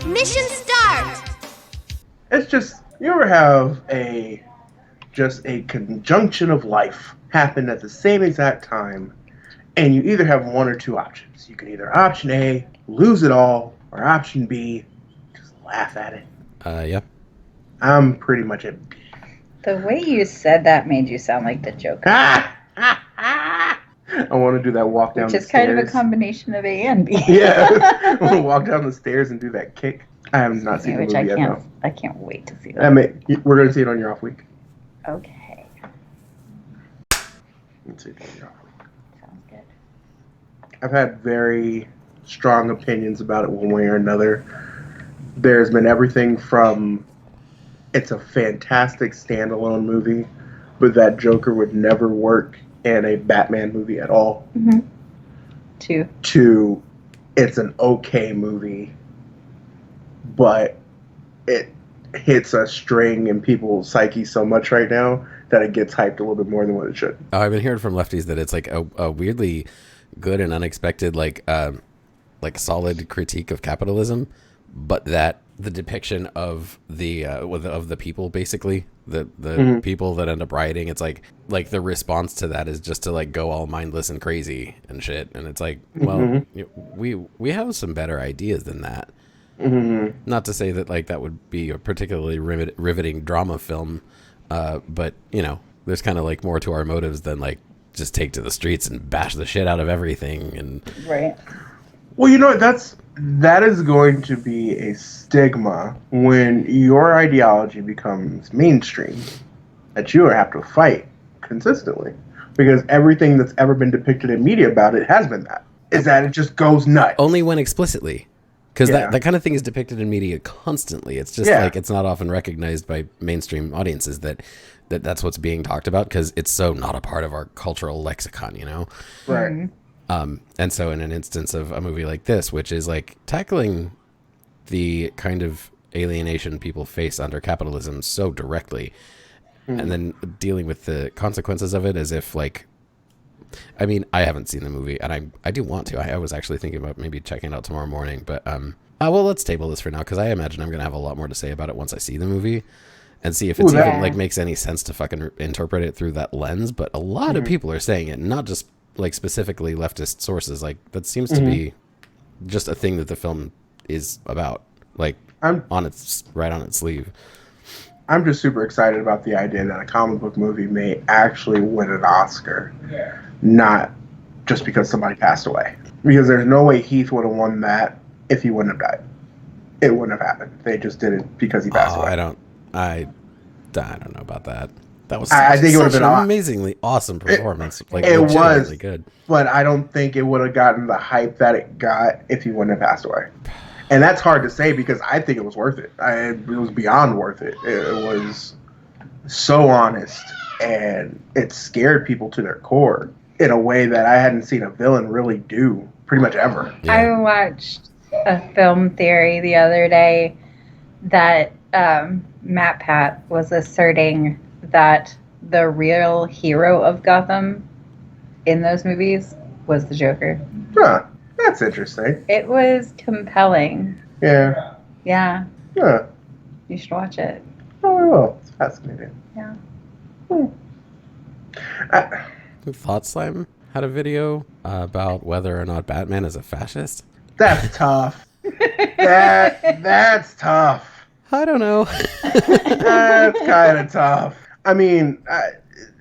Mission start! It's just, you ever have just a conjunction of life happen at the same exact time, and you either have one or two options. You can either option A, lose it all, or option B, just laugh at it. Yeah. I'm pretty much at B. The way you said that made you sound like the Joker. I want to do that walk down the stairs. Which is kind of a combination of A and B. Yeah. I want to walk down the stairs and do that kick. I have not seen the movie yet, though. I can't wait to see that. We're going to see it on your off week. Okay. Let's see it on your off week. Sounds good. I've had very strong opinions about it one way or another. There's been everything from it's a fantastic standalone movie, but that Joker would never work in a Batman movie at all. Mm-hmm. To it's an okay movie, but it hits a string in people's psyche so much right now that it gets hyped a little bit more than what it should. Oh, I've been hearing from lefties that it's like a weirdly good and unexpected, like solid critique of capitalism, but that the depiction of the people, basically the people that end up rioting, it's like the response to that is just to like go all mindless and crazy and shit, and it's like, well, we have some better ideas than that. Not to say that like that would be a particularly riveting drama film, but you know, there's kind of like more to our motives than like just take to the streets and bash the shit out of everything. And right. Well, you know, that is going to be a stigma when your ideology becomes mainstream, that you have to fight consistently, because everything that's ever been depicted in media about it has been that. Is that it just goes nuts. Only when explicitly. Because that kind of thing is depicted in media constantly. It's just like it's not often recognized by mainstream audiences that's what's being talked about, because it's so not a part of our cultural lexicon, you know? Right. Mm-hmm. And so in an instance of a movie like this, which is like tackling the kind of alienation people face under capitalism so directly, and then dealing with the consequences of it as if like, I mean, I haven't seen the movie, and I do want to. I was actually thinking about maybe checking it out tomorrow morning, but well, let's table this for now, because I imagine I'm going to have a lot more to say about it once I see the movie and see if it's even like makes any sense to fucking interpret it through that lens. But a lot of people are saying it, not just like specifically leftist sources. Like that seems to be just a thing that the film is about, like on its sleeve. I'm just super excited about the idea that a comic book movie may actually win an Oscar, not just because somebody passed away. Because there's no way Heath would have won that if he wouldn't have died. It wouldn't have happened. They just did it because he passed away. I don't know about that. That was I think it would have been an amazingly awesome performance. It was good, but I don't think it would have gotten the hype that it got if he wouldn't have passed away. And that's hard to say, because I think it was worth it. It was beyond worth it. It was so honest, and it scared people to their core in a way that I hadn't seen a villain really do pretty much ever. Yeah. I watched a film theory the other day that Matt Pat was asserting that the real hero of Gotham in those movies was the Joker. Huh. That's interesting. It was compelling. Yeah. Yeah. Yeah. You should watch it. Oh, I will. It's fascinating. Yeah. Thought Slime had a video about whether or not Batman is a fascist. That's tough. That's tough. I don't know. That's kind of tough. I mean,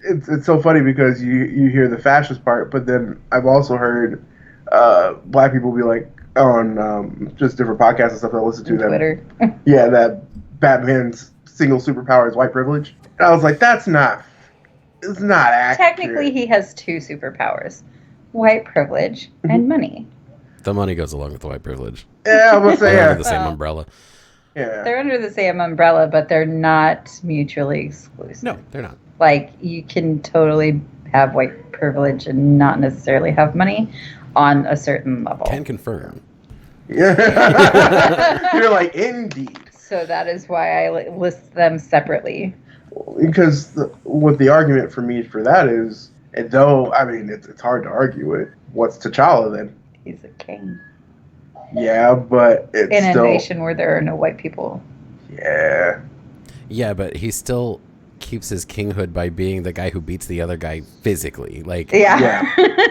it's so funny because you hear the fascist part, but then I've also heard black people be like on just different podcasts and stuff that I listen to. Twitter. That Batman's single superpower is white privilege. And I was like, it's not accurate. Technically, he has two superpowers: white privilege and money. The money goes along with the white privilege. Yeah, I'm gonna say They're under the same umbrella. Yeah. They're under the same umbrella, but they're not mutually exclusive. No, they're not. Like, you can totally have white privilege and not necessarily have money on a certain level. Can confirm. Yeah. You're like, indeed. So that is why I list them separately. Because what the argument for me for that is, though, I mean, it's hard to argue it. What's T'Challa then? He's a king. Yeah, but it's in a still nation where there are no white people. yeah. Yeah, but he still keeps his kinghood by being the guy who beats the other guy physically. Like, Yeah.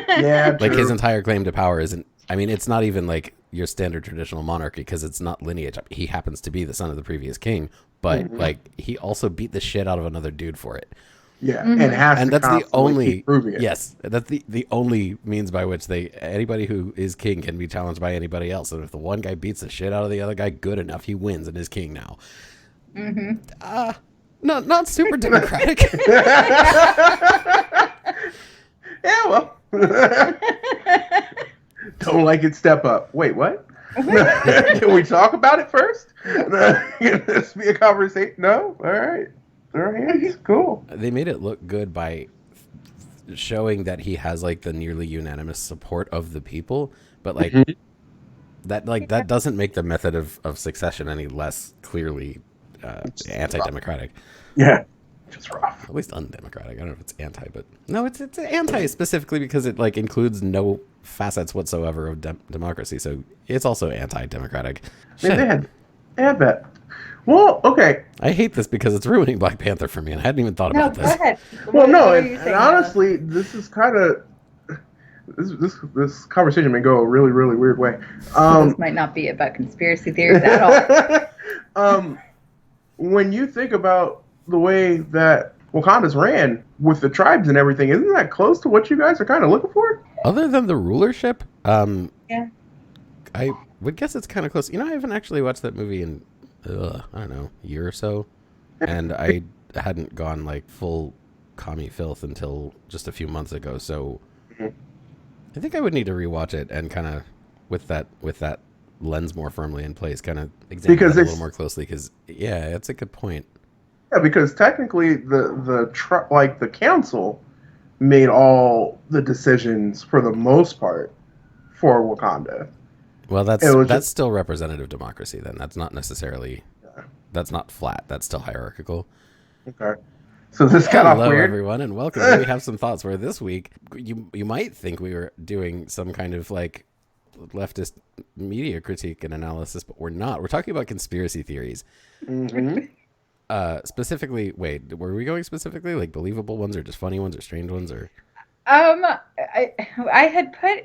Yeah, like true. his entire claim to power isn't. I mean, it's not even like your standard traditional monarchy because it's not lineage. He happens to be the son of the previous king, but like he also beat the shit out of another dude for it. Yeah, and has And to that's the constantly only keep proving it. yes, that's the only means by which anybody who is king can be challenged by anybody else. And if the one guy beats the shit out of the other guy good enough, he wins and is king now. Not super democratic. Yeah, well. Don't like it, step up. Wait, what? Can we talk about it first? Can this be a conversation? No? All right. Throw hands? Cool. They made it look good by showing that he has like the nearly unanimous support of the people, but like that doesn't make the method of succession any less clearly anti-democratic. Yeah. Just rough. At least undemocratic. I don't know if it's anti, but no, it's anti specifically because it like includes no facets whatsoever of democracy. So it's also anti-democratic. I mean, Shit. they had that. Well, okay. I hate this because it's ruining Black Panther for me, and I hadn't even thought No, about go this. ahead. Well, no, What are and, you and saying, honestly, this is kind of this conversation may go a really, really weird way. this might not be about conspiracy theories at all. When you think about the way that Wakanda's ran with the tribes and everything, isn't that close to what you guys are kind of looking for? Other than the rulership, Yeah. I would guess it's kind of close. You know, I haven't actually watched that movie in, I don't know, a year or so. And I hadn't gone like full commie filth until just a few months ago. So I think I would need to rewatch it and kind of with that lens more firmly in place, kind of examine it a little more closely. Because yeah, that's a good point. Yeah, because technically the council made all the decisions for the most part for Wakanda. Well, that's just- still representative democracy. Then that's not necessarily that's not flat. That's still hierarchical. Okay. So this got off Hello, weird. everyone, and welcome to We Have Some Thoughts, where this week you might think we were doing some kind of like leftist media critique and analysis, but we're not. We're talking about conspiracy theories. Specifically, wait, were we going specifically like believable ones or just funny ones or strange ones or? I had put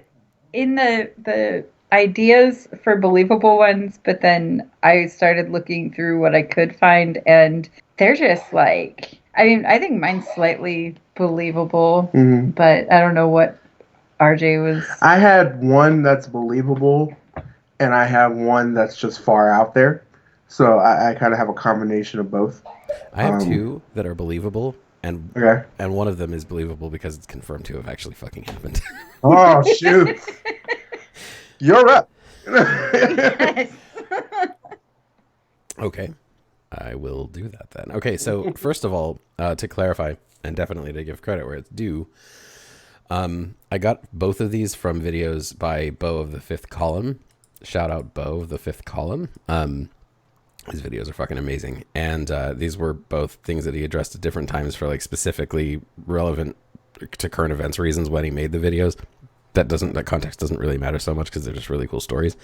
in the ideas for believable ones, but then I started looking through what I could find, and they're just like, I mean, I think mine's slightly believable, but I don't know what RJ was. I had one that's believable, and I have one that's just far out there. So I kind of have a combination of both. I have two that are believable, and Okay. and one of them is believable because it's confirmed to have actually fucking happened. Oh shoot! You're up. Yes. Okay, I will do that then. Okay, so first of all, to clarify, and definitely to give credit where it's due, I got both of these from videos by Bo of the Fifth Column. Shout out Bo of the Fifth Column. His videos are fucking amazing, and these were both things that he addressed at different times for like specifically relevant to current events reasons when he made the videos. That context doesn't really matter so much because they're just really cool stories.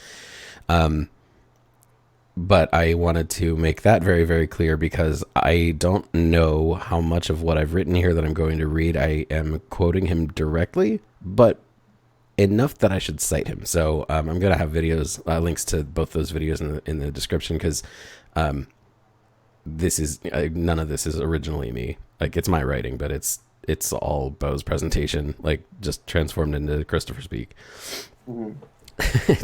But I wanted to make that very, very clear because I don't know how much of what I've written here that I'm going to read I am quoting him directly, but enough that I should cite him. So I'm going to have videos, links to both those videos in the description because this is none of this is originally me. Like it's my writing, but it's all Bo's presentation, like just transformed into Christopher speak.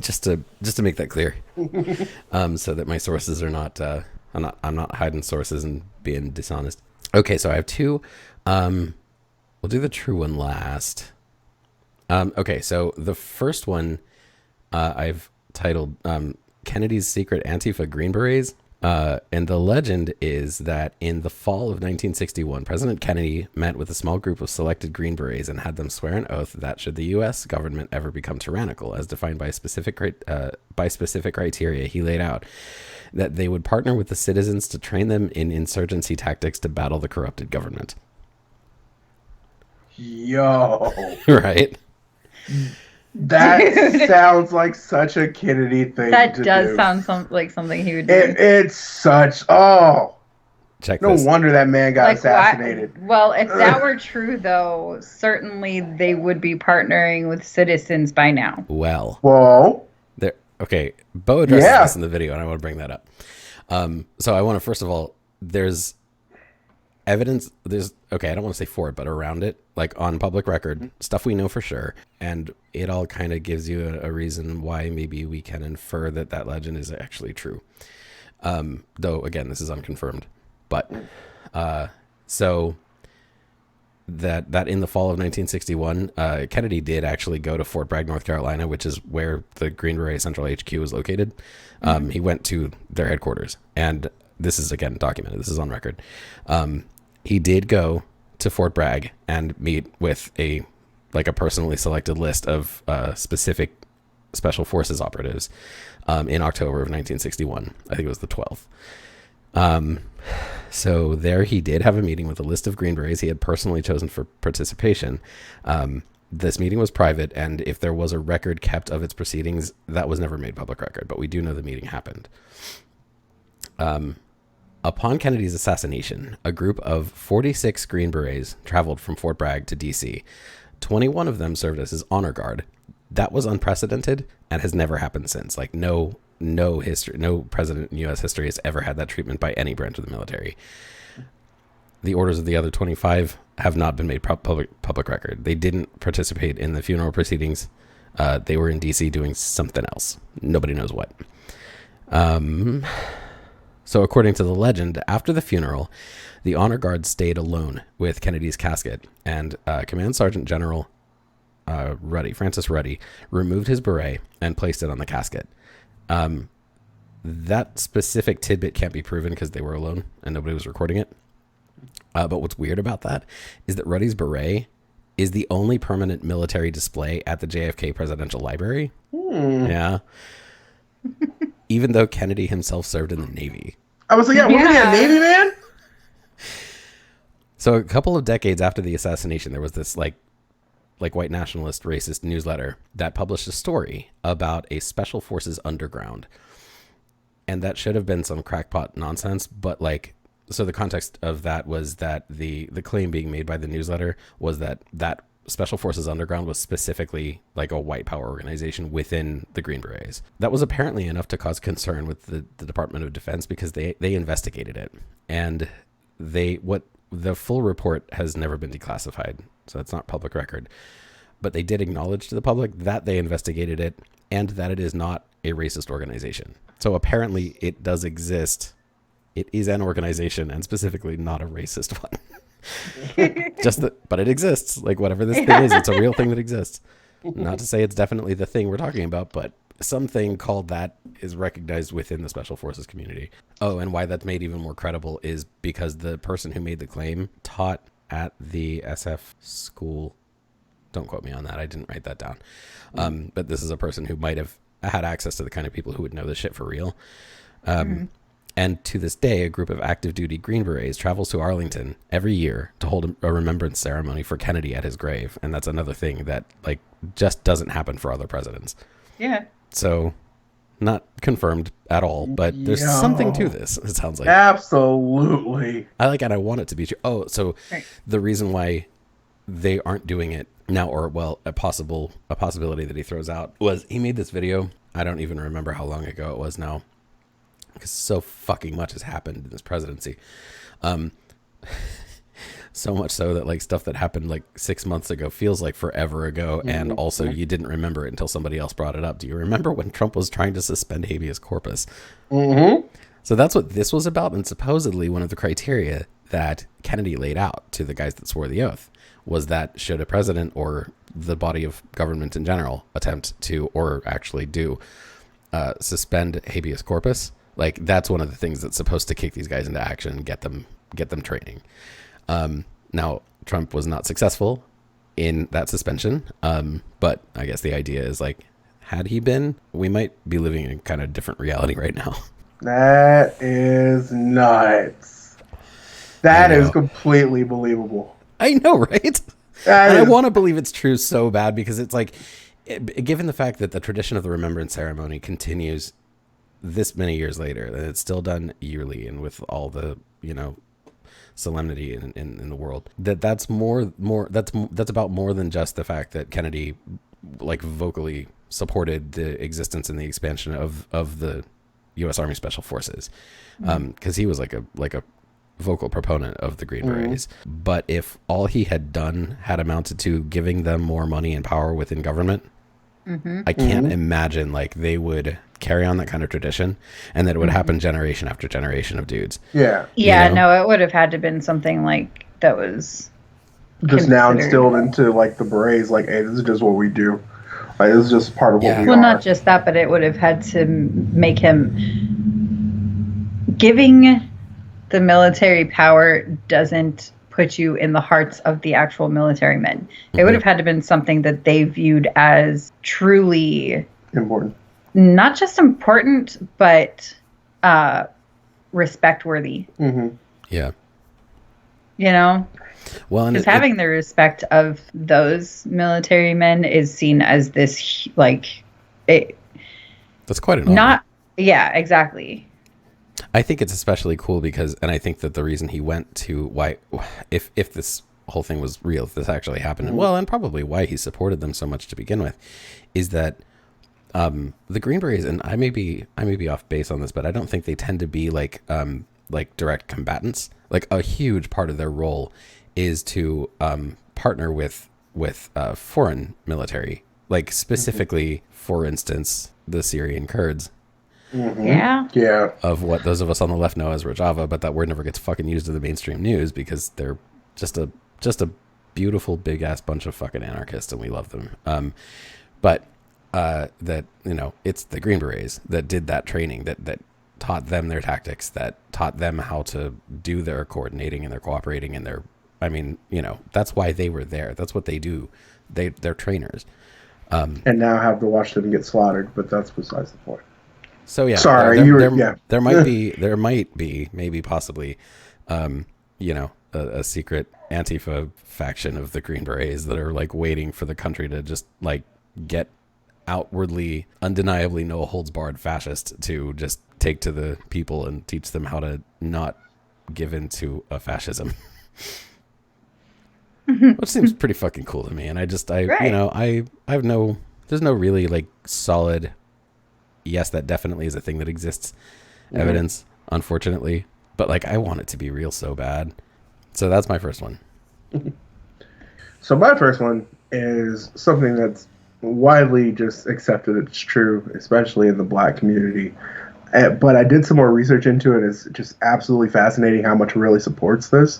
just to make that clear, so that my sources are not I'm not hiding sources and being dishonest. Okay, so I have two. We'll do the true one last. Okay, so the first one I've titled Kennedy's Secret Antifa Green Berets. And the legend is that in the fall of 1961, President Kennedy met with a small group of selected Green Berets and had them swear an oath that should the U.S. government ever become tyrannical, as defined by specific criteria he laid out, that they would partner with the citizens to train them in insurgency tactics to battle the corrupted government. Yo. Right? That Dude, sounds like such a Kennedy thing that to does do. sound like something he would do. It's such. Oh, Check no this. wonder that man got Like why? assassinated. Well, if that were true, though, certainly they would be partnering with citizens by now. Well, Whoa. there. Okay, Bo addresses Yeah. this in the video, and I want to bring that up. So I want to first of all, there's evidence. I don't want to say for it, but around it, like on public record, stuff we know for sure, and it all kind of gives you a reason why maybe we can infer that that legend is actually true. Though again, this is unconfirmed. But so that in the fall of 1961, Kennedy did actually go to Fort Bragg, North Carolina, which is where the Green Beret Central HQ is located. He went to their headquarters, and this is again documented. This is on record. He did go to Fort Bragg and meet with a personally selected list of specific special forces operatives in October of 1961. I think it was the 12th. So there he did have a meeting with a list of Green Berets he had personally chosen for participation. This meeting was private, and if there was a record kept of its proceedings, that was never made public record, but we do know the meeting happened. Upon Kennedy's assassination, a group of 46 Green Berets traveled from Fort Bragg to D.C. 21 of them served as his honor guard. That was unprecedented and has never happened since. Like no president in U.S. history has ever had that treatment by any branch of the military. The orders of the other 25 have not been made public record. They didn't participate in the funeral proceedings. They were in D.C. doing something else. Nobody knows what. So according to the legend, after the funeral, the honor guard stayed alone with Kennedy's casket, and Command Sergeant General Francis Ruddy, removed his beret and placed it on the casket. That specific tidbit can't be proven because they were alone and nobody was recording it. But what's weird about that is that Ruddy's beret is the only permanent military display at the JFK Presidential Library. Yeah. Even though Kennedy himself served in the Navy. I was like, wasn't he a Navy man? So a couple of decades after the assassination, there was this like white nationalist racist newsletter that published a story about a special forces underground. And that should have been some crackpot nonsense, but so the context of that was that the claim being made by the newsletter was that Special Forces Underground was specifically like a white power organization within the Green Berets. That was apparently enough to cause concern with the Department of Defense because they investigated it. And the full report has never been declassified, so it's not public record. But they did acknowledge to the public that they investigated it and that it is not a racist organization. So apparently it does exist. It is an organization and specifically not a racist one. But it exists. Like whatever this thing is, it's a real thing that exists. Not to say it's definitely the thing we're talking about, but something called that is recognized within the Special Forces community. Oh, and why that's made even more credible is because the person who made the claim taught at the SF school. Don't quote me on that. I didn't write that down. But this is a person who might have had access to the kind of people who would know this shit for real. And to this day, a group of active duty Green Berets travels to Arlington every year to hold a remembrance ceremony for Kennedy at his grave. And that's another thing that just doesn't happen for other presidents. Yeah. So not confirmed at all, but there's something to this. It sounds like. Absolutely. And I want it to be true. Oh, so the reason why they aren't doing it now, or a possibility that he throws out was he made this video. I don't even remember how long ago it was now, because so fucking much has happened in this presidency. So much so that stuff that happened 6 months ago feels like forever ago. And also you didn't remember it until somebody else brought it up. Do you remember when Trump was trying to suspend habeas corpus? So that's what this was about. And supposedly one of the criteria that Kennedy laid out to the guys that swore the oath was that should a president or the body of government in general attempt to, or actually do, suspend habeas corpus, that's one of the things that's supposed to kick these guys into action and get them training. Now Trump was not successful in that suspension. But I guess the idea is had he been, we might be living in kind of different reality right now. That is nuts. That is completely believable. I know, right? And I want to believe it's true so bad because it's given the fact that the tradition of the remembrance ceremony continues this many years later, that it's still done yearly and with all the, solemnity in the world, that's about more than just the fact that Kennedy like vocally supported the existence and the expansion of the U.S. Army Special Forces, because he was like a vocal proponent of the Green Berets. But if all he had done had amounted to giving them more money and power within government, I can't imagine like they would carry on that kind of tradition, and that it would happen generation after generation of dudes. Yeah. No, it would have had to been something like that was just now instilled into like the berets, like, hey, this is just what we do. Like, this is just part of what we are. Well, not just that, but it would have had to make him giving the military power doesn't put you in the hearts of the actual military men. It would have had to been something that they viewed as truly important. Not just important, but respect worthy. Yeah. Well, because having the respect of those military men is seen as this, that's quite an honor. Yeah, exactly. I think it's especially cool because, and I think that the reason he went to if this whole thing was real, if this actually happened, and probably why he supported them so much to begin with, is that the Green Berets, and I may be off base on this, but I don't think they tend to be like direct combatants. Like a huge part of their role is to partner with foreign military, like specifically, for instance, the Syrian Kurds. Yeah. Of what those of us on the left know as Rojava, but that word never gets fucking used in the mainstream news because they're just a beautiful big ass bunch of fucking anarchists, and we love them. But that it's the Green Berets that did that training, that taught them their tactics, that taught them how to do their coordinating and their cooperating and their, that's why they were there. That's what they do. They're trainers. And now have to watch them get slaughtered, but that's besides the point. So yeah, sorry, there might be, maybe possibly, a secret Antifa faction of the Green Berets that are like waiting for the country to just like get outwardly, undeniably no holds barred fascist to just take to the people and teach them how to not give in to a fascism. Which seems pretty fucking cool to me. And there's no really like solid, yes, that definitely is a thing that exists evidence, unfortunately. But like, I want it to be real so bad. So that's my first one. So my first one is something that's widely just accepted. It's true, especially in the Black community. But I did some more research into it. It's just absolutely fascinating how much really supports this.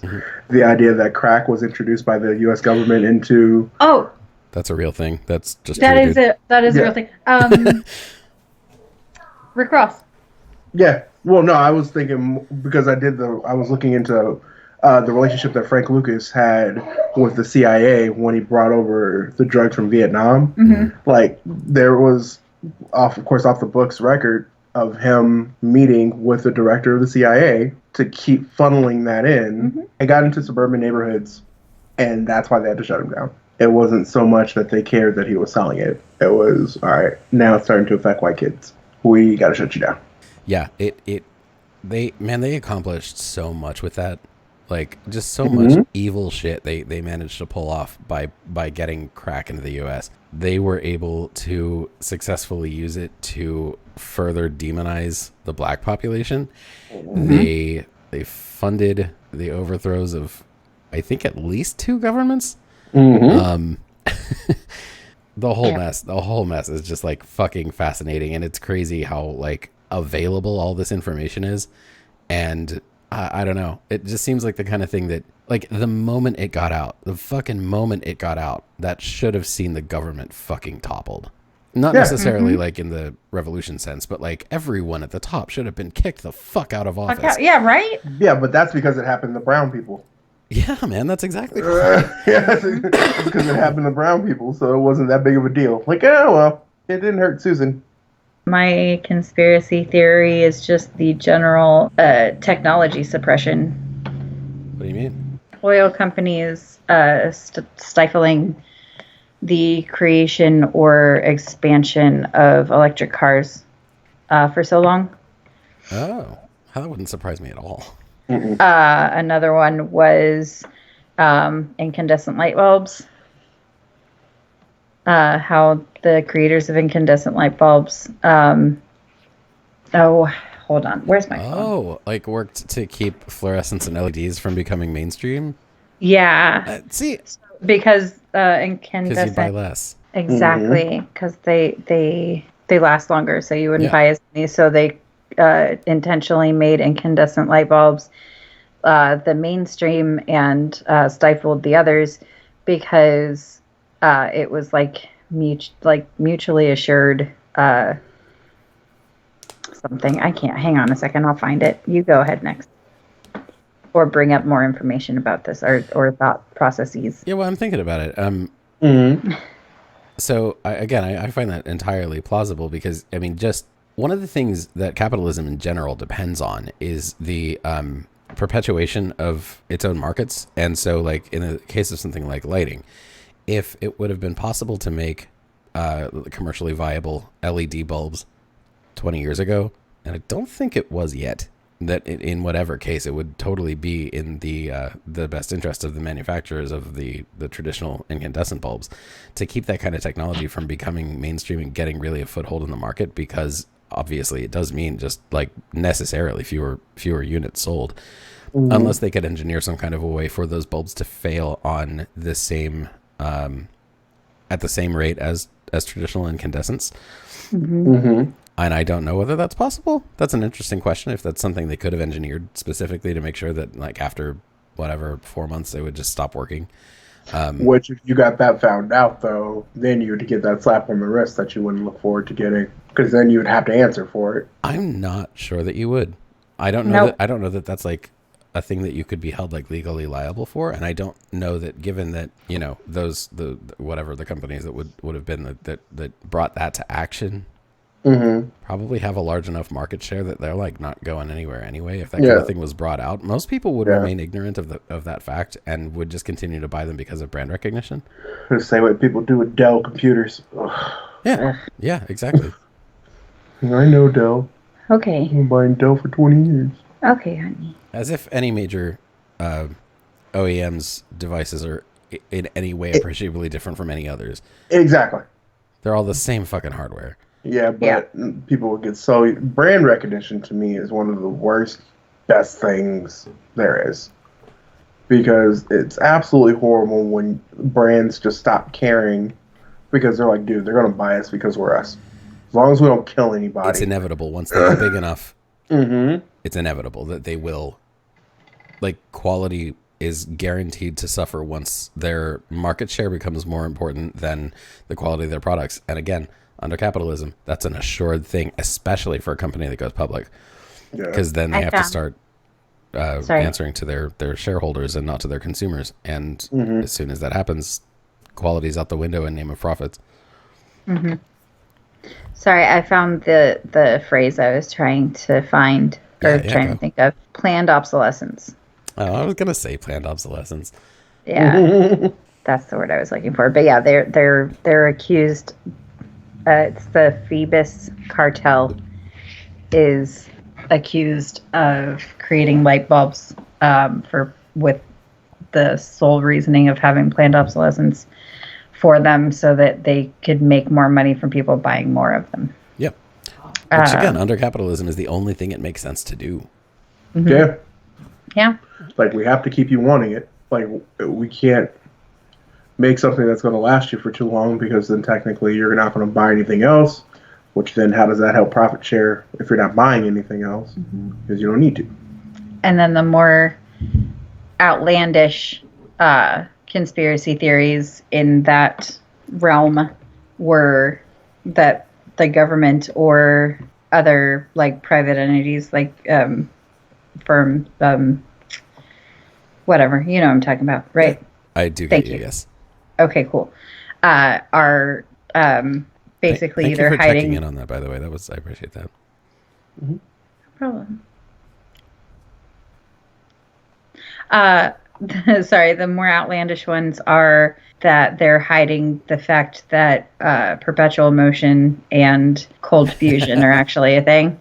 The idea that crack was introduced by the U.S. government into... Oh! That's a real thing. That's just That is a real thing. Rick Ross. Yeah. Well, no, I was thinking, because I was looking into the relationship that Frank Lucas had with the CIA when he brought over the drugs from Vietnam. Like, there was, off the books record of him meeting with the director of the CIA to keep funneling that in. It got into suburban neighborhoods, and that's why they had to shut him down. It wasn't so much that they cared that he was selling it. It was, all right, now it's starting to affect white kids. We got to shut you down. Yeah, they accomplished so much with that. Like, just so much evil shit they managed to pull off by getting crack into the U.S. They were able to successfully use it to further demonize the Black population. They funded the overthrows of, I think, at least 2 governments. The whole mess is just like fucking fascinating, and it's crazy how like available all this information is. And I don't know, it just seems like the kind of thing that, like, the moment it got out, that should have seen the government fucking toppled. Not necessarily like in the revolution sense, but like everyone at the top should have been kicked the fuck out of office. Yeah, right? Yeah, but that's because it happened to brown people. Yeah, man, that's exactly right. It's because it happened to brown people, so it wasn't that big of a deal. Like, oh, well, it didn't hurt Susan. My conspiracy theory is just the general technology suppression. What do you mean? Oil companies stifling the creation or expansion of electric cars for so long. Oh, that wouldn't surprise me at all. Another one was incandescent light bulbs. How the creators of incandescent light bulbs. Hold on. Where's my phone? Oh, like worked to keep fluorescents and LEDs from becoming mainstream? Yeah. See, because because you incandescent. buy less. Exactly, because they last longer, so you wouldn't Yeah. buy as many. So they intentionally made incandescent light bulbs the mainstream and stifled the others because it was like mutually assured something. I can't. Hang on a second. I'll find it. You go ahead next. Or bring up more information about this or thought processes. Yeah, well, I'm thinking about it. So I find that entirely plausible because, I mean, just one of the things that capitalism in general depends on is the perpetuation of its own markets. And so, like, in the case of something like lighting, if it would have been possible to make commercially viable LED bulbs 20 years ago, and I don't think it was yet, that in whatever case, it would totally be in the best interest of the manufacturers of the traditional incandescent bulbs to keep that kind of technology from becoming mainstream and getting really a foothold in the market, because obviously it does mean just like necessarily fewer units sold, unless they could engineer some kind of a way for those bulbs to fail on the same at the same rate as traditional incandescents. And I don't know whether that's possible. That's an interesting question. If that's something they could have engineered specifically to make sure that, like, after whatever 4 months, they would just stop working. Which, if you got that found out, though, then you would get that slap on the wrist that you wouldn't look forward to getting, because then you would have to answer for it. I'm not sure that you would. I don't know. Nope. I don't know that that's like a thing that you could be held like legally liable for, and I don't know that, given that, you know, those the whatever the companies that would have been that brought that to action. Probably have a large enough market share that they're like not going anywhere anyway. If that kind of thing was brought out, most people would remain ignorant of that fact and would just continue to buy them because of brand recognition. The same way people do with Dell computers. Yeah, exactly. I know Dell. Okay. I've been buying Dell for 20 years. Okay, honey. As if any major OEM's devices are in any way appreciably different from any others. Exactly. They're all the same fucking hardware. Yeah, but people would get so... Brand recognition, to me, is one of the worst, best things there is. Because it's absolutely horrible when brands just stop caring because they're like, dude, they're going to buy us because we're us. As long as we don't kill anybody. It's inevitable. Once they get big enough, it's inevitable that they will... Like, quality is guaranteed to suffer once their market share becomes more important than the quality of their products. And again... Under capitalism, that's an assured thing, especially for a company that goes public, because then they have to start answering to their shareholders and not to their consumers. And as soon as that happens, quality's out the window in name of profits. Sorry, I found the phrase I was trying to find or trying to think of. Planned obsolescence. Oh, I was gonna say planned obsolescence. Yeah, that's the word I was looking for. But yeah, they're accused. It's the Phoebus cartel is accused of creating light bulbs with the sole reasoning of having planned obsolescence for them so that they could make more money from people buying more of them. Yep. Which again, under capitalism, is the only thing it makes sense to do. Yeah. Yeah. Like, we have to keep you wanting it. Like, we can't make something that's going to last you for too long, because then technically you're not going to buy anything else, which then how does that help profit share if you're not buying anything else? Because you don't need to. And then the more outlandish conspiracy theories in that realm were that the government or other like private entities like firm whatever, you know what I'm talking about, right? I do Thank get you, you. yes. Okay, cool. Are basically Thank they're you for hiding. checking in on that, by the way. I appreciate that. No problem. sorry, the more outlandish ones are that they're hiding the fact that perpetual motion and cold fusion are actually a thing.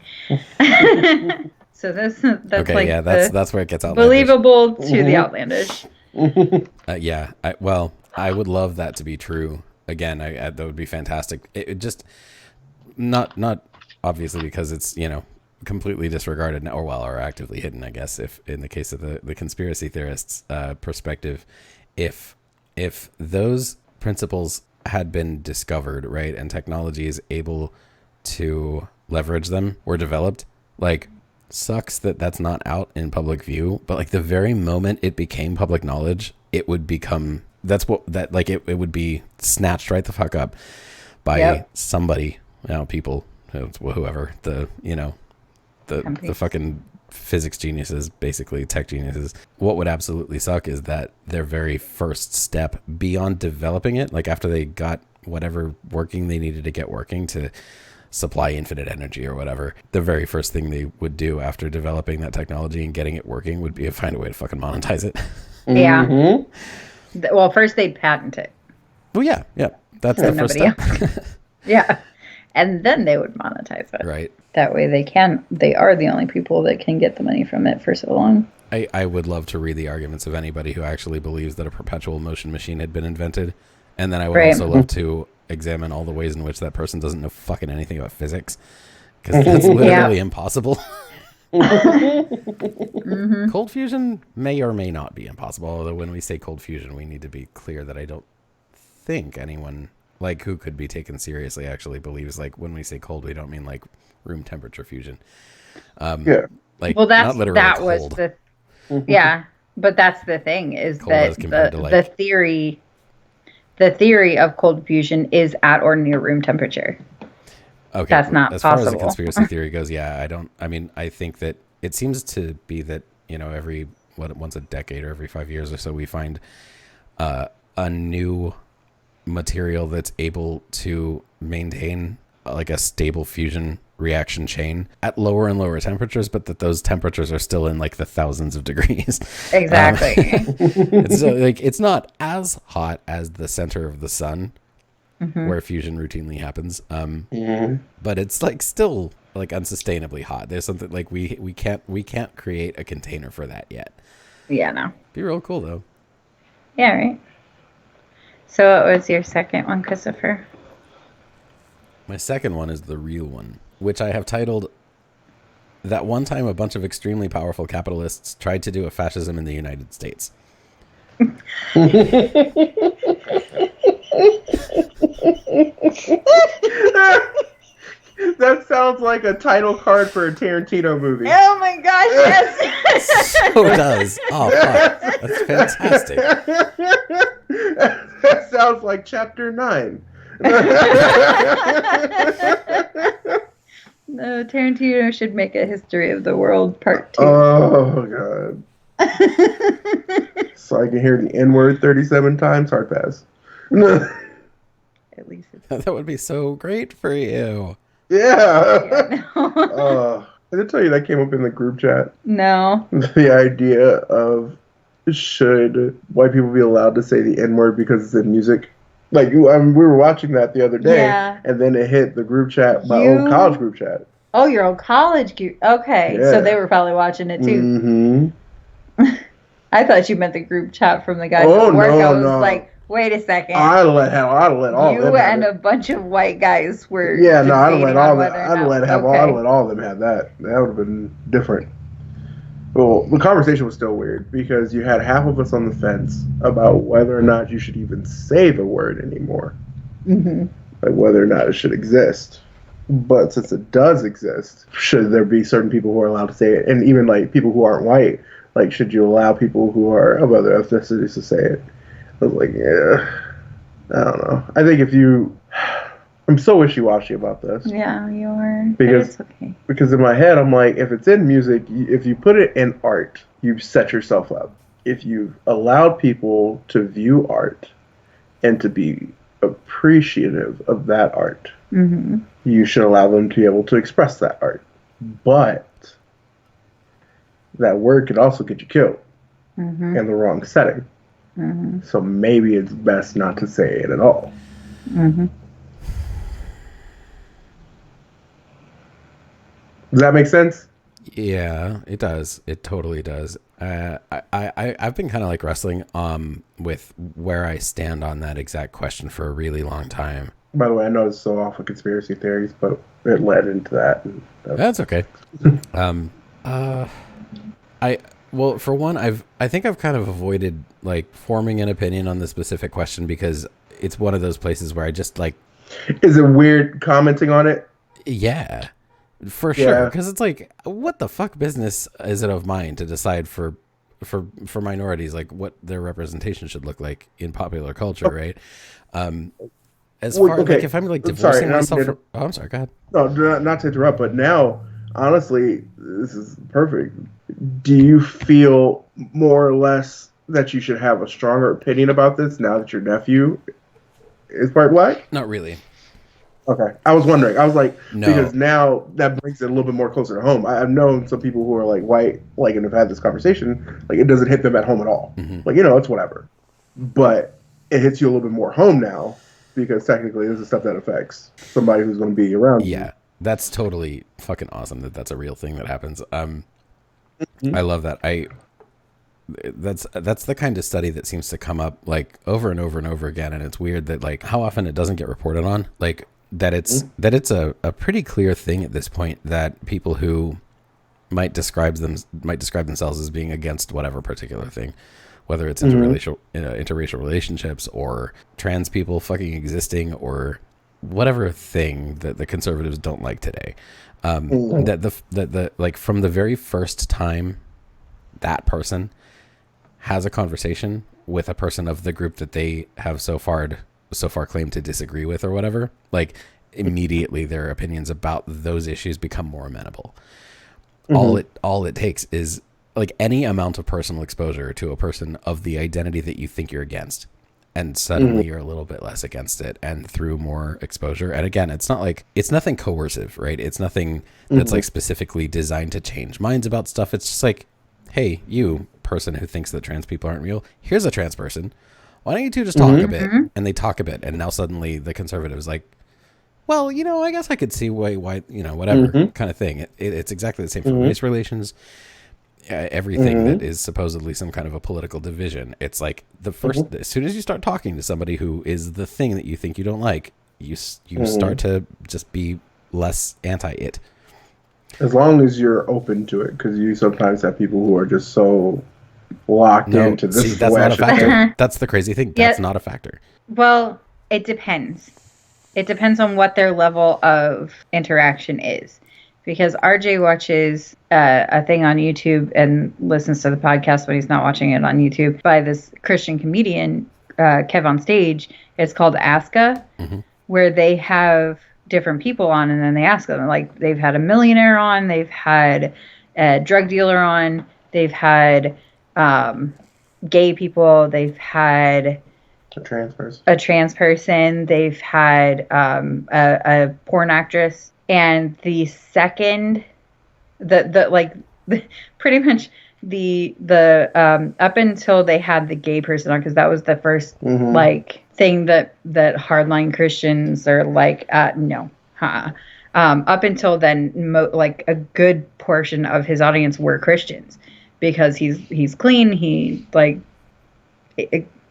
So that's Okay, like yeah, that's where it gets outlandish. believable to the outlandish. Yeah, I would love that to be true. Again, that would be fantastic. It just not obviously because it's completely disregarded or actively hidden. I guess if in the case of the conspiracy theorists' perspective, if those principles had been discovered, right, and technology is able to leverage them or developed, like, sucks that that's not out in public view, but like the very moment it became public knowledge, it would become it would be snatched right the fuck up by somebody, people, whoever, the fucking physics geniuses, basically tech geniuses. What would absolutely suck is that their very first step beyond developing it, like after they got whatever working they needed to get working to supply infinite energy or whatever, the very first thing they would do after developing that technology and getting it working would be to find a way to fucking monetize it. Yeah. Mm-hmm. Well, first they'd patent it. Well, yeah. That's the first step. Yeah. And then they would monetize it. Right. That way they are the only people that can get the money from it for so long. I would love to read the arguments of anybody who actually believes that a perpetual motion machine had been invented. And then I would also love to examine all the ways in which that person doesn't know fucking anything about physics. Because that's literally impossible. Mm-hmm. Cold fusion may or may not be impossible. Although when we say cold fusion, we need to be clear that I don't think anyone like who could be taken seriously actually believes, like, when we say cold, we don't mean like room temperature fusion. Like, well, not literally that cold. was but that's the thing is cold that the theory of cold fusion is at or near room temperature. Okay, that's not as possible. Far as the conspiracy theory goes, I think that it seems to be that every once a decade or every 5 years or so we find a new material that's able to maintain like a stable fusion reaction chain at lower and lower temperatures, but that those temperatures are still in like the thousands of degrees. Exactly. It's not as hot as the center of the sun, where fusion routinely happens, but it's like still like unsustainably hot. There's something like we can't create a container for that yet. Yeah, no. Be real cool though. Yeah, right. So what was your second one, Christopher? My second one is the real one, which I have titled, "That One Time a Bunch of Extremely Powerful Capitalists Tried to Do a Fascism in the United States." That sounds like a title card for a Tarantino movie. Oh my gosh, yes! So it does. Oh, fuck. That's fantastic. That sounds like Chapter 9. No, Tarantino should make a History of the World Part 2. Oh, God. So I can hear the N-word 37 times? Hard pass. At least it's... That would be so great for you. Yeah. I did tell you that came up in the group chat. No. The idea of should white people be allowed to say the N-word because it's in music? Like, we were watching that the other day, and then it hit the group chat, my old college group chat. Oh, your old college group. Okay, so they were probably watching it too. Mm-hmm. I thought you meant the group chat from the guys at work. I was like, wait a second. I'd let all you them and a bunch of white guys were. Yeah, no, I'd let all of them have that. That would have been different. Well, the conversation was still weird because you had half of us on the fence about whether or not you should even say the word anymore. Mm-hmm. Like whether or not it should exist. But since it does exist, should there be certain people who are allowed to say it? And even like people who aren't white, like should you allow people who are of other ethnicities to say it? I was like, yeah, I don't know. I think I'm so wishy-washy about this. Yeah, you are. Because, but it's okay. Because in my head, I'm like, if it's in music, if you put it in art, you've set yourself up. If you've allowed people to view art and to be appreciative of that art, you should allow them to be able to express that art. But that word could also get you killed. Mm-hmm. in the wrong setting. Mm-hmm. So maybe it's best not to say it at all. Mm-hmm. Does that make sense? Yeah, it does. It totally does. I've been kind of like wrestling with where I stand on that exact question for a really long time. By the way, I know it's so off of conspiracy theories, but it led into that. And That's okay. um, uh, I well, for one, I think I've kind of avoided like forming an opinion on the specific question because it's one of those places where I just like, is it weird commenting on it? yeah, for sure, Yeah. because it's like, what the fuck business is it of mine to decide for minorities like what their representation should look like in popular culture, right? As far as like if I'm like Sorry, divorcing myself from, oh, I'm sorry, go ahead. no, not to interrupt, but now, honestly, this is perfect. Do you feel more or less that you should have a stronger opinion about this now that your nephew is part black? Not really. Okay, I was wondering. I was like, No. because now that brings it a little bit more closer to home. I've known some people who are like white, like, and have had this conversation. Like, it doesn't hit them at home at all. Mhm. Like, it's whatever. But it hits you a little bit more home now because technically this is stuff that affects somebody who's going to be around you. Yeah, that's totally fucking awesome that that's a real thing that happens. Mhm. I love that. That's the kind of study that seems to come up like over and over and over again, and it's weird that like how often it doesn't get reported on. Like that it's a pretty clear thing at this point that people who might describe themselves as being against whatever particular thing, whether it's interracial relationships or trans people fucking existing or whatever thing that the conservatives don't like today, that the like from the very first time that person has a conversation with a person of the group that they have so far claimed to disagree with or whatever, like immediately their opinions about those issues become more amenable. All it takes is like any amount of personal exposure to a person of the identity that you think you're against, and suddenly you're a little bit less against it, and through more exposure. And again, it's nothing coercive, right? It's nothing that's like specifically designed to change minds about stuff. It's just like, hey, you person who thinks that trans people aren't real, here's a trans person. Why don't you two just talk a bit? And they talk a bit, and now suddenly the conservatives like, well, I guess I could see why whatever kind of thing. It's exactly the same for race relations. Everything that is supposedly some kind of a political division. It's like the first, as soon as you start talking to somebody who is the thing that you think you don't like, you start to just be less anti-it. As long as you're open to it, because you sometimes have people who are just so locked into this. See, that's not a factor. That's the crazy thing. That's not a factor. Well, it depends. It depends on what their level of interaction is. Because RJ watches a thing on YouTube and listens to the podcast when he's not watching it on YouTube by this Christian comedian, Kev on Stage. It's called Aska, where they have different people on and then they ask them. Like, they've had a millionaire on, they've had a drug dealer on, they've had gay people, they've had a trans person, they've had a porn actress. And the second, pretty much the up until they had the gay person on, because that was the first like thing that hardline Christians are like, no, up until then, like a good portion of his audience were Christians, because he's clean, he like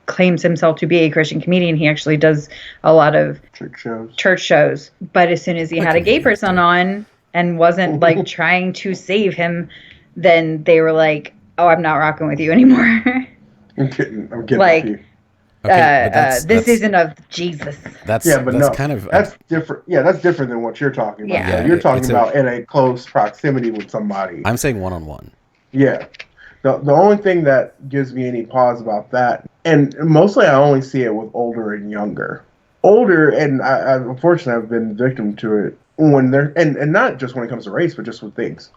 claims himself to be a Christian comedian. He actually does a lot of church shows. But as soon as he had a gay person on and wasn't like trying to save him, then they were like, "Oh, I'm not rocking with you anymore." I'm getting like, with you. This isn't of Jesus. That's kind of that's different. Yeah, that's different than what you're talking about. Yeah, you're talking about in a close proximity with somebody. I'm saying one-on-one. Yeah. The only thing that gives me any pause about that, and mostly I only see it with older and younger. Older, and I unfortunately I've been victim to it when they're, and not just when it comes to race, but just with things.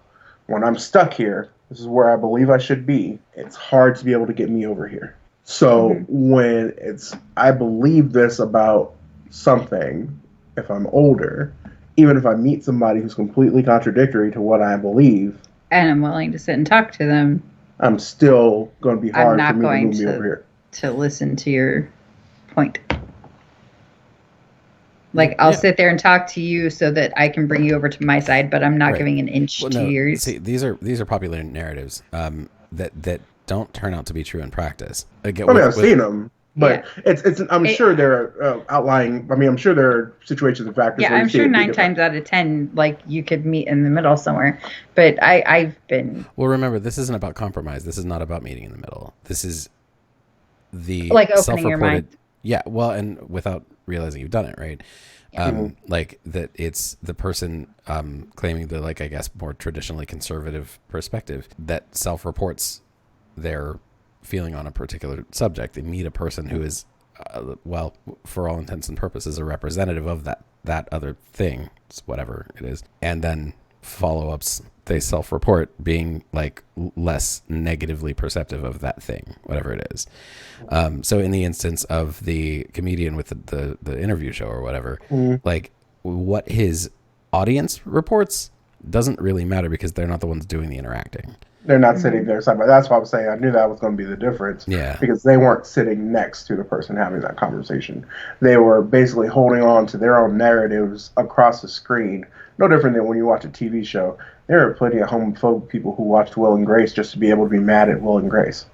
When I'm stuck here, this is where I believe I should be, it's hard to be able to get me over here. So when I believe this about something, if I'm older, even if I meet somebody who's completely contradictory to what I believe, and I'm willing to sit and talk to them. I'm still going to be I'm hard not for me to going move me over here. to listen to your point. Like, I'll Yeah. sit there and talk to you so that I can bring you over to my side, but I'm not Right. giving an inch Well, to no. yours. See, these are popular narratives that don't turn out to be true in practice. Again, I mean, I've seen them, but Yeah. it's. I'm sure there are outlying. I mean, I'm sure there are situations and factors Yeah, where you I'm see sure it be 9 different. times out of 10, like, you could meet in the middle somewhere. But I've been Well, remember, this isn't about compromise. This is not about meeting in the middle. This is the like opening your self-reported. mind. Yeah, well, and without realizing you've done it, right? Mhm. Like that, it's the person claiming the, like, I guess, more traditionally conservative perspective that self-reports their feeling on a particular subject. They meet a person who is, well, for all intents and purposes, a representative of that other thing, whatever it is, and then follow-ups they self-report being like less negatively perceptive of that thing, whatever it is. So in the instance of the comedian with the interview show or whatever, like what his audience reports doesn't really matter because they're not the ones doing the interacting. They're not sitting there side by. That's why I was saying I knew that was going to be the difference. Yeah. Because they weren't sitting next to the person having that conversation. They were basically holding on to their own narratives across the screen. No different than when you watch a TV show. There are plenty of homophobic people who watched Will and Grace just to be able to be mad at Will and Grace.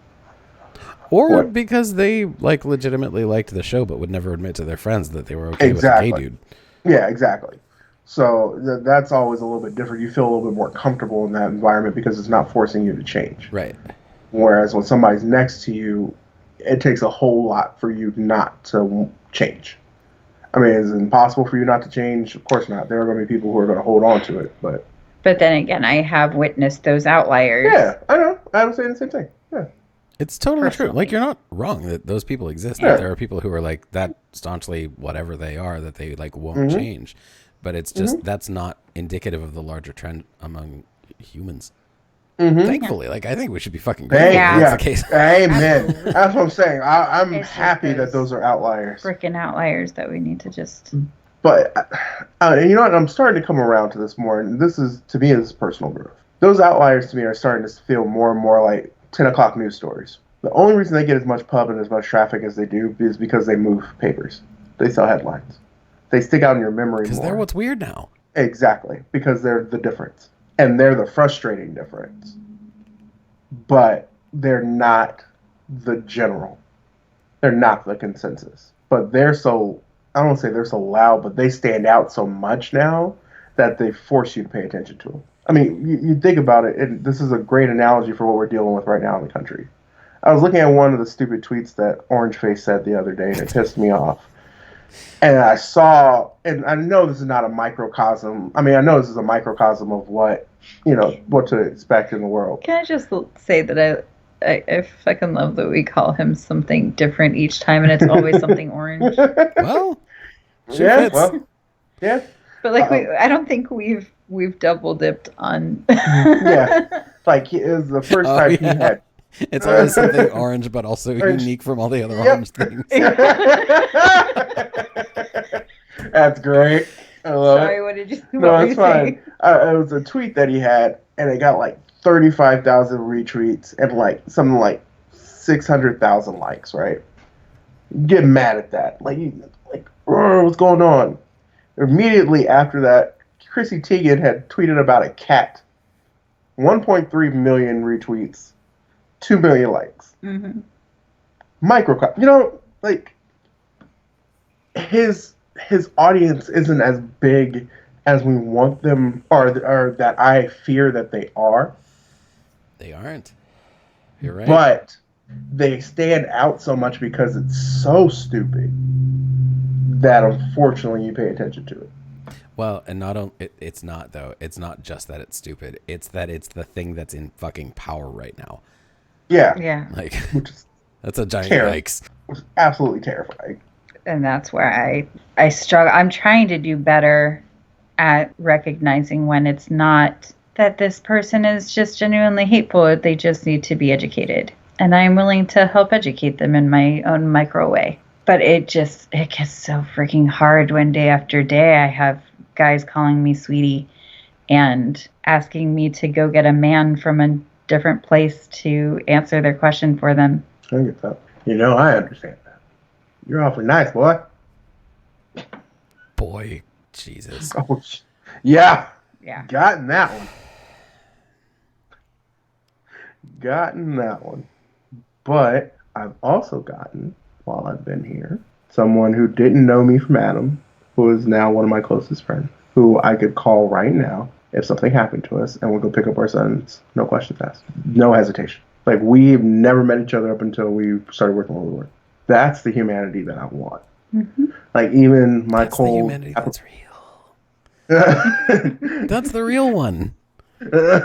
Or What? because they like legitimately liked the show but would never admit to their friends that they were okay with a gay dude. Yeah, exactly. So that's always a little bit different. You feel a little bit more comfortable in that environment because it's not forcing you to change. Right. Whereas when somebody's next to you, it takes a whole lot for you not to change. I mean, is it impossible for you not to change? Of course not. There are going to be people who are going to hold on to it, but then again, I have witnessed those outliers. yeah, I know. I was saying the same thing. Yeah. It's totally true. Personally. Like, you're not wrong that those people exist. Yeah. That there are people who are like that staunchly whatever they are that they like won't change. But it's just that's not indicative of the larger trend among humans. Thankfully, like I think we should be fucking grateful Yeah. that that's the case. Amen. That's what I'm saying. I'm It's just happy that those those are outliers. Freaking outliers that we need to just. But you know what? I'm starting to come around to this more, and this is to me is personal growth. Those outliers to me are starting to feel more and more like 10 o'clock news stories. The only reason they get as much pub and as much traffic as they do is because they move papers. They sell headlines. They stick out in your memory Because more. they're what's weird now. Exactly, because they're the difference. And they're the frustrating difference. But they're not the general. They're not the consensus. But they're so, I don't want to say they're so loud, but they stand out so much now that they force you to pay attention to them. I mean, you think about it, and this is a great analogy for what we're dealing with right now in the country. I was looking at one of the stupid tweets that Orange Face said the other day, and it pissed me off. And I saw, and I know this is not a microcosm. I mean, I know this is a microcosm of what, what to expect in the world. Can I just say that I fucking love that we call him something different each time, and it's always something orange. Well, Yeah, fits. well, yeah. But like, I don't think we've double dipped on. Yeah. Like, it was the first time he had. It's always something orange, but also Orange. unique from all the other Yep. orange things. That's great. I love Sorry, it. what did you? No, what it's were you fine. saying? It was a tweet that he had, and it got like 35,000 retweets and like something like 600,000 likes. Right? Get mad at that. Like, what's going on? Immediately after that, Chrissy Teigen had tweeted about a cat. 1.3 million retweets, 2 million likes. Mm-hmm. Microcosm. Like his audience isn't as big as we want them, or that I fear that they are. They aren't. You're right. But they stand out so much because it's so stupid that unfortunately you pay attention to it. Well, and not only it's not though. It's not just that it's stupid. It's that it's the thing that's in fucking power right now. Yeah. Yeah, Like Which is that's a giant Terrible. yikes. absolutely terrifying. and that's where I struggle. I'm trying to do better at recognizing when it's not that this person is just genuinely hateful. They just need to be educated, and I'm willing to help educate them in my own micro way. But it gets so freaking hard when day after day I have guys calling me sweetie and asking me to go get a man from a different place to answer their question for them. I get that. I understand that. You're awfully nice, boy. Boy, Jesus. Oh, yeah. Yeah. Gotten that one. But I've also gotten, while I've been here, someone who didn't know me from Adam, who is now one of my closest friends, who I could call right now if something happened to us, and we'll go pick up our sons, no questions asked, no hesitation. Like, we've never met each other up until we started working where we were. That's the humanity that I want. Mm-hmm. Like, even my That's the humanity that's real. That's the real one.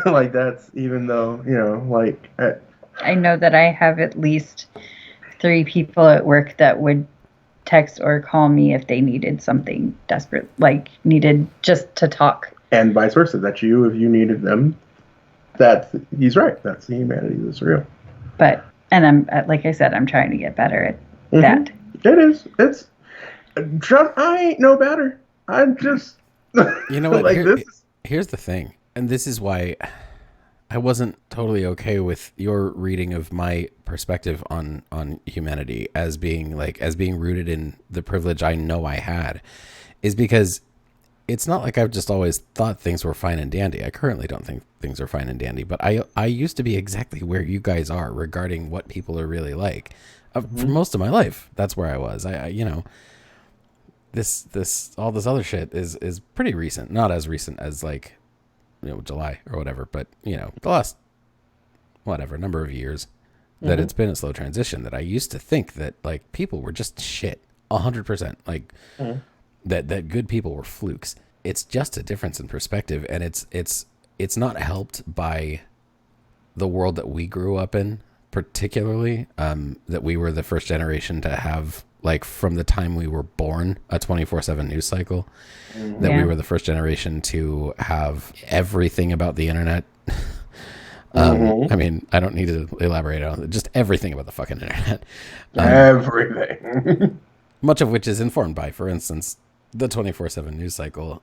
Like, that's, even though, like... I know that I have at least 3 people at work that would text or call me if they needed something desperate, like needed just to talk. And vice versa. That's you if you needed them. He's right. That's the humanity that's real. And I'm, like I said, I'm trying to get better at that. It is. I ain't no better. I'm just... You know what? Like, here's the thing. And this is why I wasn't totally okay with your reading of my perspective on humanity as being rooted in the privilege I know I had, is because it's not like I've just always thought things were fine and dandy. I currently don't think things are fine and dandy, but I used to be exactly where you guys are regarding what people are really like. For most of my life, that's where I was. This all this other shit is pretty recent. Not as recent as like, July or whatever, but the last number of years that it's been a slow transition, that I used to think that like people were just shit 100%, like that good people were flukes. It's just a difference in perspective, and it's not helped by the world that we grew up in, particularly that we were the first generation to have, like, from the time we were born, a 24/7 news cycle, that we were the first generation to have everything about the internet. I mean, I don't need to elaborate on it, just everything about the fucking internet. Everything. Much of which is informed by, for instance, the 24/7 news cycle.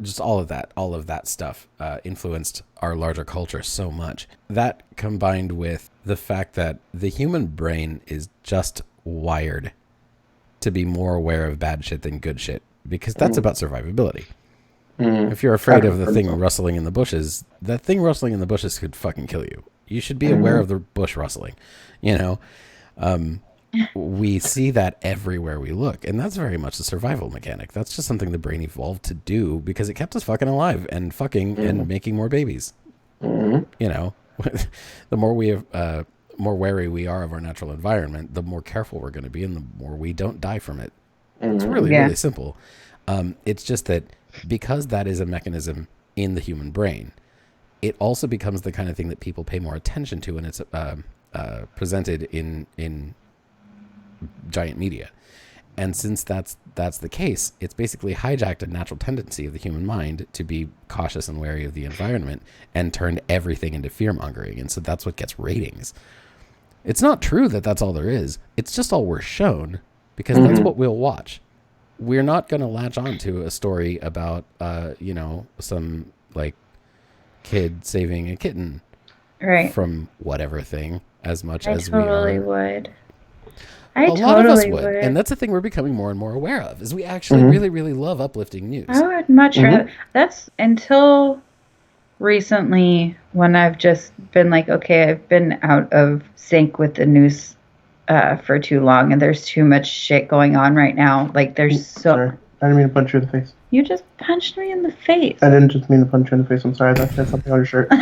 Just all of that stuff influenced our larger culture so much. That, combined with the fact that the human brain is just wired to be more aware of bad shit than good shit, because that's about survivability. If you're afraid of the thing rustling in the bushes, that thing rustling in the bushes could fucking kill you. You should be aware of the bush rustling, we see that everywhere we look, and that's very much a survival mechanic. That's just something the brain evolved to do because it kept us fucking alive and fucking and making more babies. The more wary we are of our natural environment, the more careful we're going to be, and the more we don't die from it. It's really, really simple. It's just that because that is a mechanism in the human brain, it also becomes the kind of thing that people pay more attention to when it's presented in giant media. And since that's the case, it's basically hijacked a natural tendency of the human mind to be cautious and wary of the environment and turned everything into fear-mongering. And so that's what gets ratings. It's not true that that's all there is. It's just all we're shown because that's what we'll watch. We're not going to latch on to a story about, some like kid saving a kitten from whatever thing as much as we are. I totally would. A lot of us would. And that's the thing we're becoming more and more aware of, is we actually really, really love uplifting news. I would much rather. That's until recently, when I've just been like, okay, I've been out of sync with the news for too long, and there's too much shit going on right now. Like, there's Sorry. I didn't mean to punch you in the face. You just punched me in the face. I didn't just mean to punch you in the face. I'm sorry. I thought you had something on your shirt.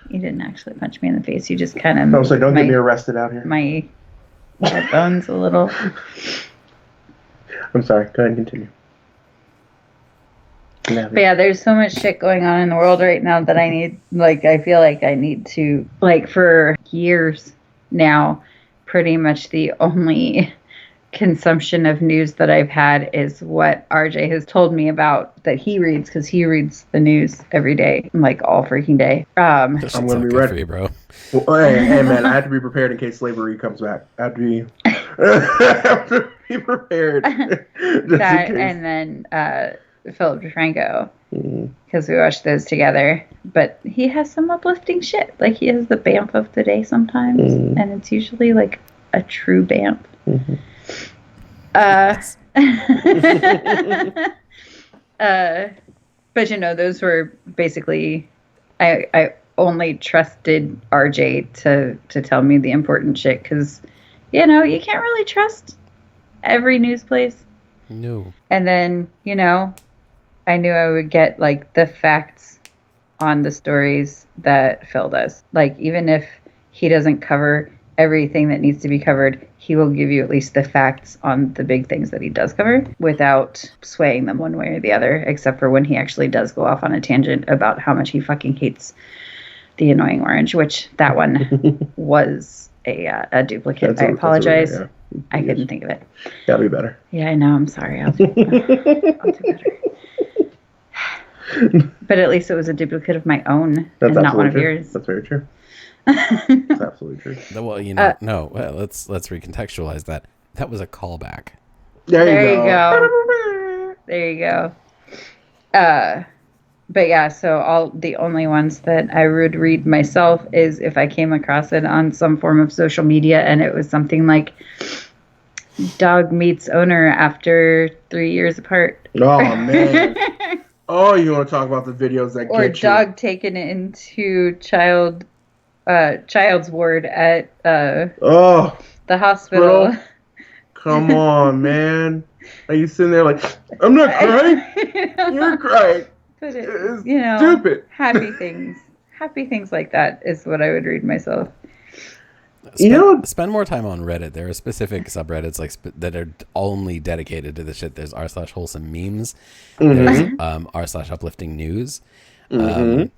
You didn't actually punch me in the face. You just kind of... No, so don't get me arrested out here. My headphones a little. I'm sorry. Go ahead and continue. But yeah, there's so much shit going on in the world right now that I need, I feel like I need to, for years now, pretty much the only consumption of news that I've had is what RJ has told me about that he reads, because he reads the news every day, all freaking day. I'm going to be ready for you, bro. Well, hey, man, I have to be prepared in case slavery comes back. I have to be prepared. That, and then Philip DeFranco. because we watch those together. But he has some uplifting shit. Like he has the BAMF of the day sometimes, and it's usually like a true BAMF. But you know, those were basically, I only trusted RJ to tell me the important shit because, you know, you can't really trust every news place. No. And then, you know, I knew I would get like the facts on the stories that Phil does. Like even if he doesn't cover everything that needs to be covered, he will give you at least the facts on the big things that he does cover without swaying them one way or the other, except for when he actually does go off on a tangent about how much he fucking hates the annoying orange, which that one was a duplicate. I apologize. I couldn't think of it. Gotta be better. Yeah, I know. I'm sorry. I'll do better. But at least it was a duplicate of my own and not one of yours. That's very true. That's absolutely true. Well, you know, no. Well, let's recontextualize that. That was a callback. There you go. There you go. But yeah, so the only ones that I would read myself is if I came across it on some form of social media and it was something like dog meets owner after 3 years apart. Oh man. Oh, you want to talk about the videos that or get dog taken into child's ward at the hospital. Bro, come on, man. Are you sitting there like, I'm not crying? You're crying. But it's you know, stupid. Happy things like that is what I would read myself. Spend more time on Reddit. There are specific subreddits like that are only dedicated to the shit. There's r/wholesome memes. There's r/uplifting news. And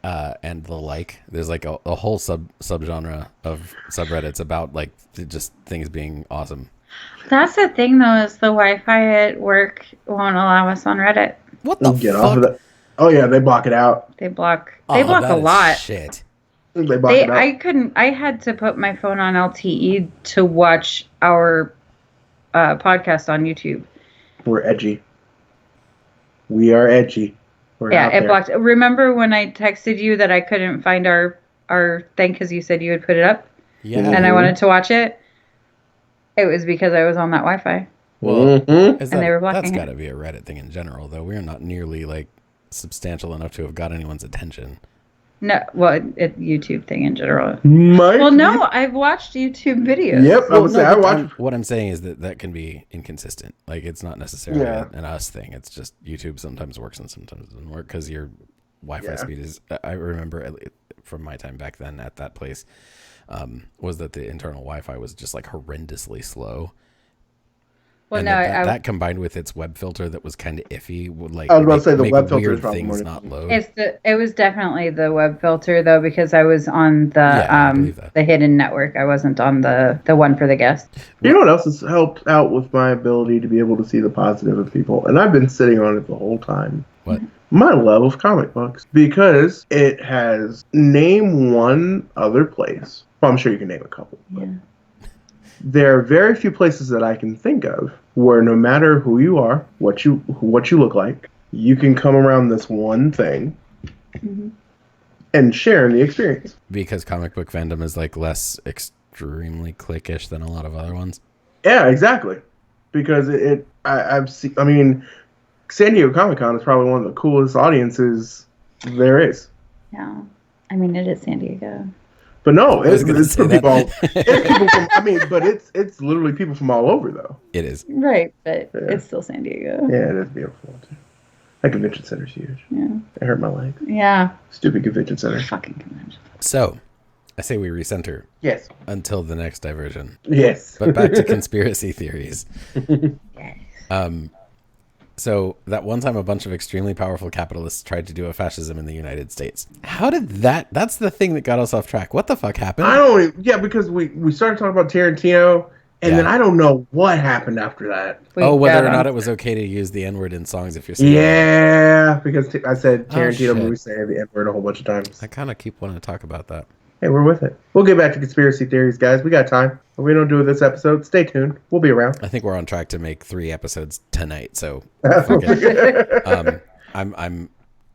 the like. There's like a whole subgenre of subreddits about like just things being awesome. That's the thing though, is the Wi-Fi at work won't allow us on Reddit. What the Get fuck? off of that. Oh yeah, they block it out. They block a lot. Shit. They block it out. I had to put my phone on LTE to watch our podcast on YouTube. We're edgy. We are edgy. We're out it there. blocked. Remember when I texted you that I couldn't find our thing because you said you would put it up? Yeah. And I wanted to watch it? It was because I was on that Wi-Fi. Well, they were blocking that's it. got to be a Reddit thing in general, though. We're not nearly like substantial enough to have got anyone's attention. No, well, YouTube thing in general. I've watched YouTube videos. Yep, I would say I watched. What I'm saying is that can be inconsistent. Like it's not necessarily an us thing. It's just YouTube sometimes works and sometimes doesn't work because your Wi-Fi speed is. I remember from my time back then at that place, was that the internal Wi-Fi was just like horrendously slow. Well, and that combined with its web filter that was kind of iffy would like. I was about to say the web filter weird is probably things not load. It was definitely the web filter though, because I was on the hidden network. I wasn't on the one for the guest. You know what else has helped out with my ability to be able to see the positive of people, and I've been sitting on it the whole time. What? My love of comic books, because it has name one other place. Well, I'm sure you can name a couple. But there are very few places that I can think of where no matter who you are, what you look like, you can come around this one thing and share in the experience. Because comic book fandom is like less extremely cliquish than a lot of other ones. Yeah, exactly. Because I've seen. I mean, San Diego Comic-Con is probably one of the coolest audiences there is. Yeah, I mean it is San Diego. But no, it's from people. It's people from. I mean, but it's literally people from all over, though. It is right, but it's still San Diego. Yeah, it is beautiful. That convention center's huge. Yeah, it hurt my leg. Yeah, stupid convention center. Fucking convention. So, I say we recenter. Yes. Until the next diversion. Yes. But back to conspiracy theories. Yes. So that one time a bunch of extremely powerful capitalists tried to do a fascism in the United States. How did that's the thing that got us off track. What the fuck happened? Because we started talking about Tarantino, and then I don't know what happened after that. Whether or not it was okay to use the N-word in songs if you're saying because I said Tarantino movies say the N-word a whole bunch of times. I kind of keep wanting to talk about that. Hey, we're with it. We'll get back to conspiracy theories, guys. We got time. If we don't do it this episode, stay tuned. We'll be around. I think we're on track to make 3 episodes tonight, so I'm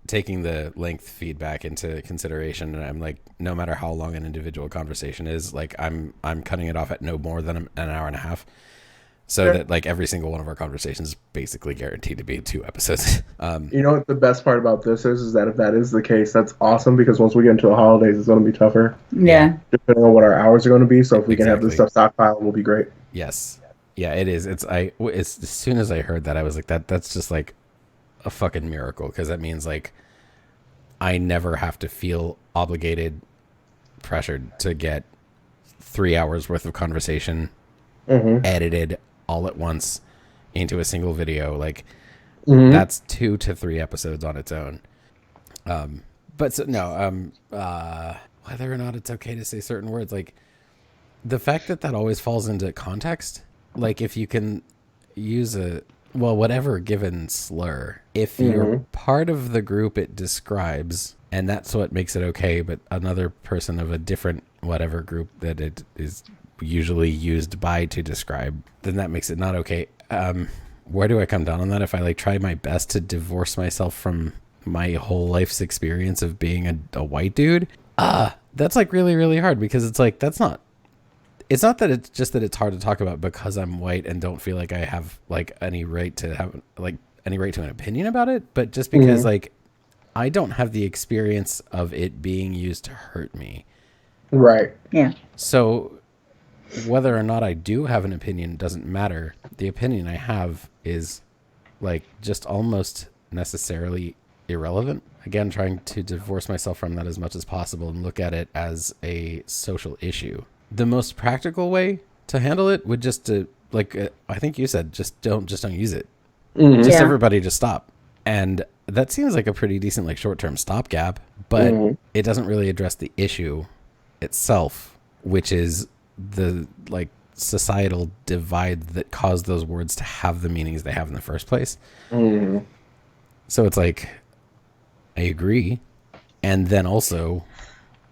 taking the length feedback into consideration, and I'm like, no matter how long an individual conversation is, like I'm cutting it off at no more than an hour and a half, so that like every single one of our conversations is basically guaranteed to be 2 episodes. You know what the best part about this is that if that is the case, that's awesome, because once we get into the holidays, it's going to be tougher. Yeah. Depending on what our hours are going to be. So if we can have Exactly. this stuff stockpiled, we'll be great. Yes. Yeah, it is. It's as soon as I heard that, I was like, that's just like a fucking miracle, because that means like I never have to feel obligated, pressured to get 3 hours worth of conversation edited all at once into a single video. Like that's 2 to 3 episodes on its own. But so, no, whether or not it's okay to say certain words, like the fact that always falls into context, like if you can use whatever given slur, if you're part of the group it describes, and that's what makes it okay, but another person of a different whatever group that it is usually used by to describe, then that makes it not okay. Where do I come down on that? If I like try my best to divorce myself from my whole life's experience of being a white dude, that's like really, really hard, because it's like, it's not that it's just that it's hard to talk about because I'm white and don't feel like I have like any right to an opinion about it, but just because like I don't have the experience of it being used to hurt me. Right. Yeah. So whether or not I do have an opinion doesn't matter. The opinion I have is like just almost necessarily irrelevant. Again, trying to divorce myself from that as much as possible and look at it as a social issue. The most practical way to handle it would just to, like, I think you said, just don't use it. Just everybody just stop. And that seems like a pretty decent like short-term stopgap, but it doesn't really address the issue itself, which is the like societal divide that caused those words to have the meanings they have in the first place. So it's like, I agree. And then also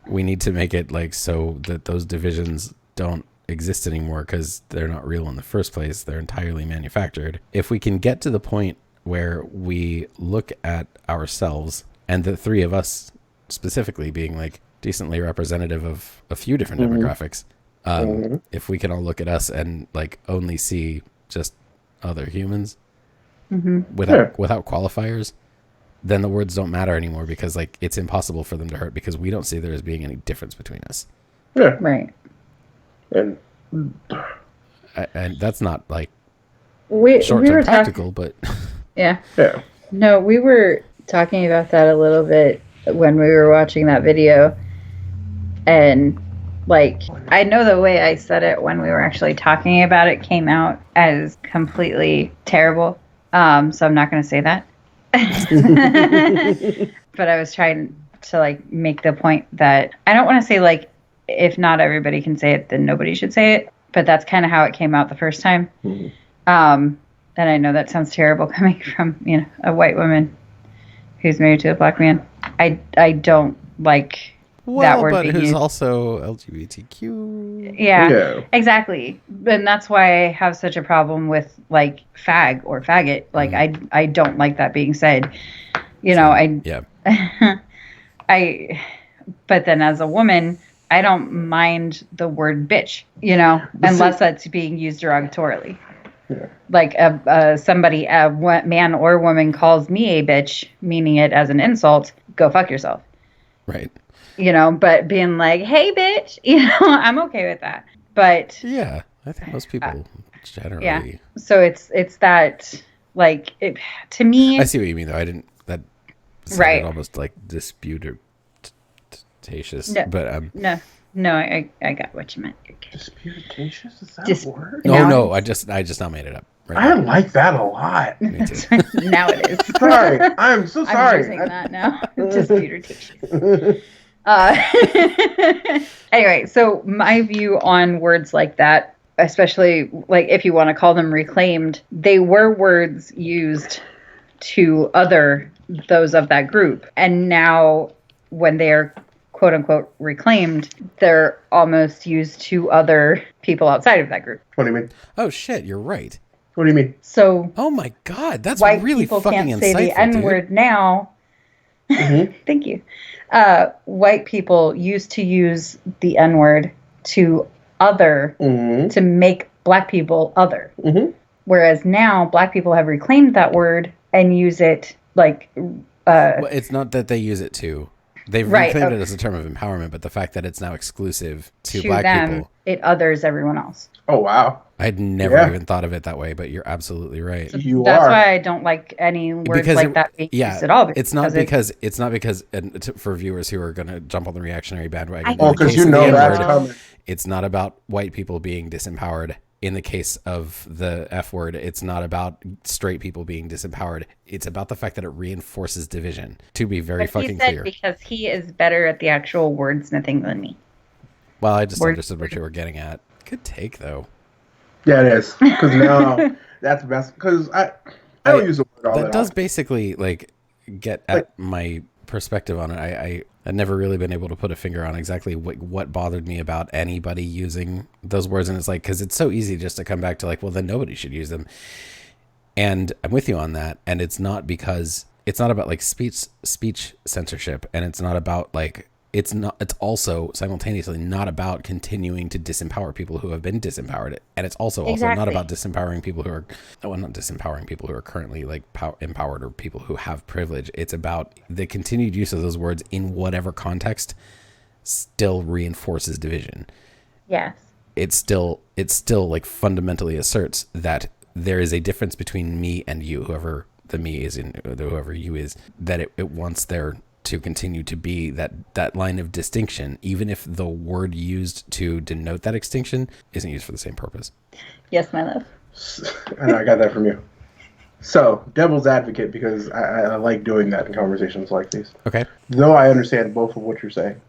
we need to make it like so that those divisions don't exist anymore, because they're not real in the first place. They're entirely manufactured. If we can get to the point where we look at ourselves, and the 3 of us specifically being like decently representative of a few different demographics, if we can all look at us and like only see just other humans without qualifiers, then the words don't matter anymore, because like it's impossible for them to hurt, because we don't see there as being any difference between us. Yeah. Right. And that's not like We short-term were practical, but Yeah. yeah. No, we were talking about that a little bit when we were watching that video. And like, I know the way I said it when we were actually talking about it came out as completely terrible. So I'm not going to say that. But I was trying to like make the point that I don't want to say like, if not everybody can say it, then nobody should say it. But that's kind of how it came out the first time. And I know that sounds terrible coming from, you know, a white woman who's married to a black man. I don't like that word but being who's used. also LGBTQ. Yeah, exactly. And that's why I have such a problem with like fag or faggot. Like I don't like that being said. You know, but then as a woman, I don't mind the word bitch, you know, unless that's being used derogatorily. Yeah. Like somebody, a man or woman calls me a bitch, meaning it as an insult, go fuck yourself. Right. You know, but being like, hey, bitch, you know, I'm okay with that. But yeah, I think most people generally. Yeah. So it's that, like, to me. I see what you mean, though. I didn't. That sounded almost like disputatious. No, but no, I got what you meant. Disputatious? Is that a word? No, I just now made it up. Right I now. like that a lot. Me too. Now it is. Sorry, I'm so sorry. I'm using that now. Disputatious. Anyway, so my view on words like that, especially like if you want to call them reclaimed, they were words used to other those of that group. And now when they're quote unquote reclaimed, they're almost used to other people outside of that group. What do you mean? Oh shit, you're right. What do you mean? So oh my god, that's white really people fucking can't say insightful, the N-word dude. now Thank you. White people used to use the N-word to to make black people other. Whereas now black people have reclaimed that word and use it like... well, it's not that they use it to. They've Right, reclaimed it as a term of empowerment, but the fact that it's now exclusive to black them, people. it others everyone else. Oh, wow. I'd never even thought of it that way, but you're absolutely right. So that's why I don't like any words like that being used at all. It's not because and for viewers who are going to jump on the reactionary bandwagon. Because you know that's coming. It's not about white people being disempowered. In the case of the F word, it's not about straight people being disempowered. It's about the fact that it reinforces division. To be very fucking clear, because he is better at the actual wordsmithing than me. Well, I just understood what you were getting at. Good take, though. Yeah, it is. Because now that's the best. Because I don't use the word all that. That does basically like get at my perspective on it. I've never really been able to put a finger on exactly what bothered me about anybody using those words. And it's like, because it's so easy just to come back to like, well, then nobody should use them. And I'm with you on that. And it's not about like speech censorship. And it's not about like, it's also simultaneously not about continuing to disempower people who have been disempowered. And it's also not about disempowering people who are, not disempowering people who are currently like empowered or people who have privilege. It's about the continued use of those words in whatever context still reinforces division. Yes. It still like fundamentally asserts that there is a difference between me and you, whoever the me is in whoever you is, that it wants there to continue to be that line of distinction, even if the word used to denote that extinction isn't used for the same purpose. Yes, my love. I know, I got that from you. So, devil's advocate, because I like doing that in conversations like these. Okay. Though I understand both of what you're saying,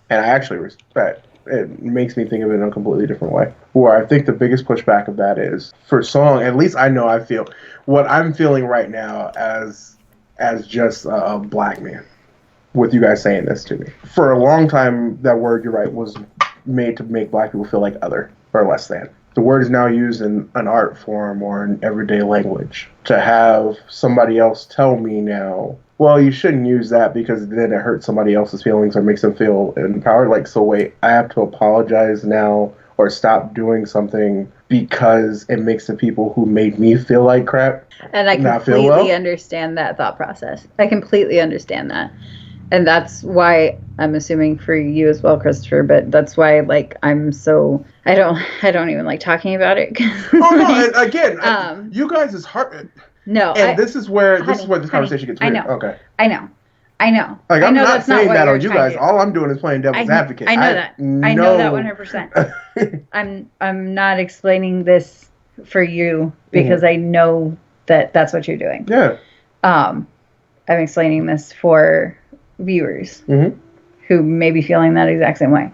and I actually respect, it makes me think of it in a completely different way. Where I think the biggest pushback of that is, for song, at least I know I feel, what I'm feeling right now as just a black man. With you guys saying this to me. For a long time, that word, you're right, was made to make black people feel like other or less than. The word is now used in an art form or in everyday language. To have somebody else tell me now, well, you shouldn't use that because then it hurts somebody else's feelings or makes them feel empowered. Like, so wait, I have to apologize now or stop doing something because it makes the people who made me feel like crap and I completely understand that thought process. I completely understand that. And that's why I'm assuming for you as well, Christopher, but that's why like I'm so I don't even like talking about it. No, again, you guys is hard. No. And this is where this conversation gets weird. I know. Okay. I know. Like I'm not saying that on you guys. To. All I'm doing is playing devil's advocate. I know that. I know that 100%. I'm not explaining this for you because I know that that's what you're doing. Yeah. I'm explaining this for viewers who may be feeling that exact same way.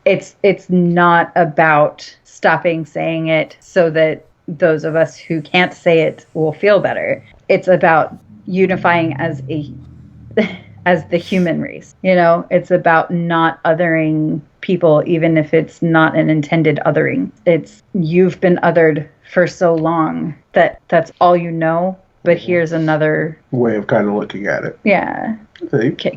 It's not about stopping saying it so that those of us who can't say it will feel better. It's about unifying as the human race. You know, it's about not othering people, even if it's not an intended othering. It's you've been othered for so long that that's all you know. But here's another way of kind of looking at it. Yeah.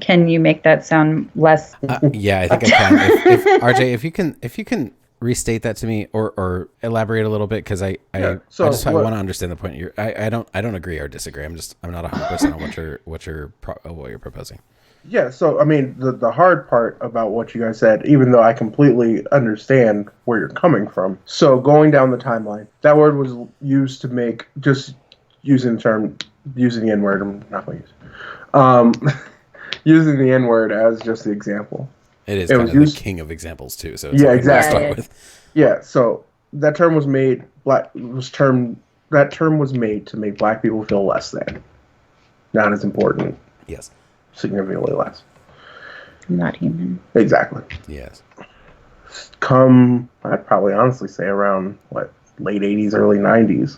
Can you make that sound less? Yeah, I think I can. If RJ, if you can restate that to me or elaborate a little bit, because I want to understand the point. I don't agree or disagree. I'm not 100% on what you're proposing. Yeah. So I mean, the hard part about what you guys said, even though I completely understand where you're coming from. So going down the timeline, that word was used to make just. Using the N-word, I'm not going to use. Using the N-word as just the example. It is kind of the king of examples too. So it's exactly. Yeah, so that term was made. That term was made to make black people feel less than, not as important. Yes. Significantly less. Not human. Exactly. Yes. I'd probably honestly say around late 80s, early 90s.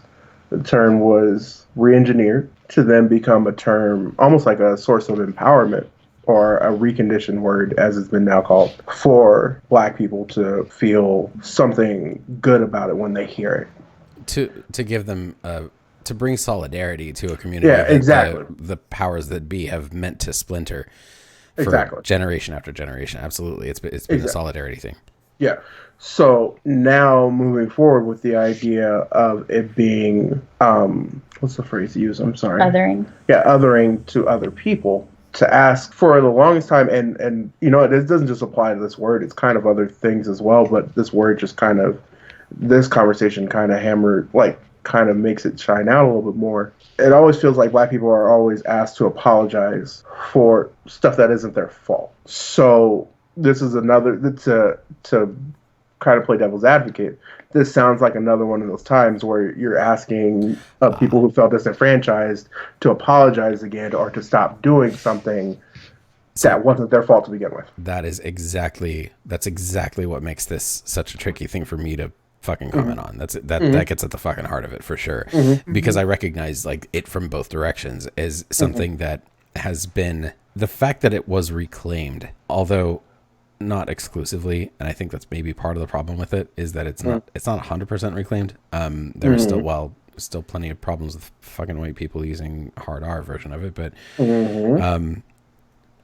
The term was re-engineered to then become a term, almost like a source of empowerment, or a reconditioned word, as it's been now called, for black people to feel something good about it when they hear it. To give them to bring solidarity to a community. Yeah, that exactly. The powers that be have meant to splinter for Exactly. generation after generation. Absolutely, it's been a solidarity thing. Yeah. So now moving forward with the idea of it being, what's the phrase you use? I'm sorry. Othering. Yeah, othering to other people. To ask for the longest time, and you know, it doesn't just apply to this word. It's kind of other things as well. But this word just kind of, this conversation kind of makes it shine out a little bit more. It always feels like black people are always asked to apologize for stuff that isn't their fault. So this is another to kind of play devil's advocate. This sounds like another one of those times where you're asking people who felt disenfranchised to apologize again or to stop doing something that wasn't their fault to begin with. That's exactly what makes this such a tricky thing for me to fucking comment on. That gets at the fucking heart of it for sure. Because I recognize like it from both directions as something that has been, the fact that it was reclaimed, although not exclusively, and I think that's maybe part of the problem with it, is that it's not 100% reclaimed. There's still plenty of problems with fucking white people using hard R version of it, but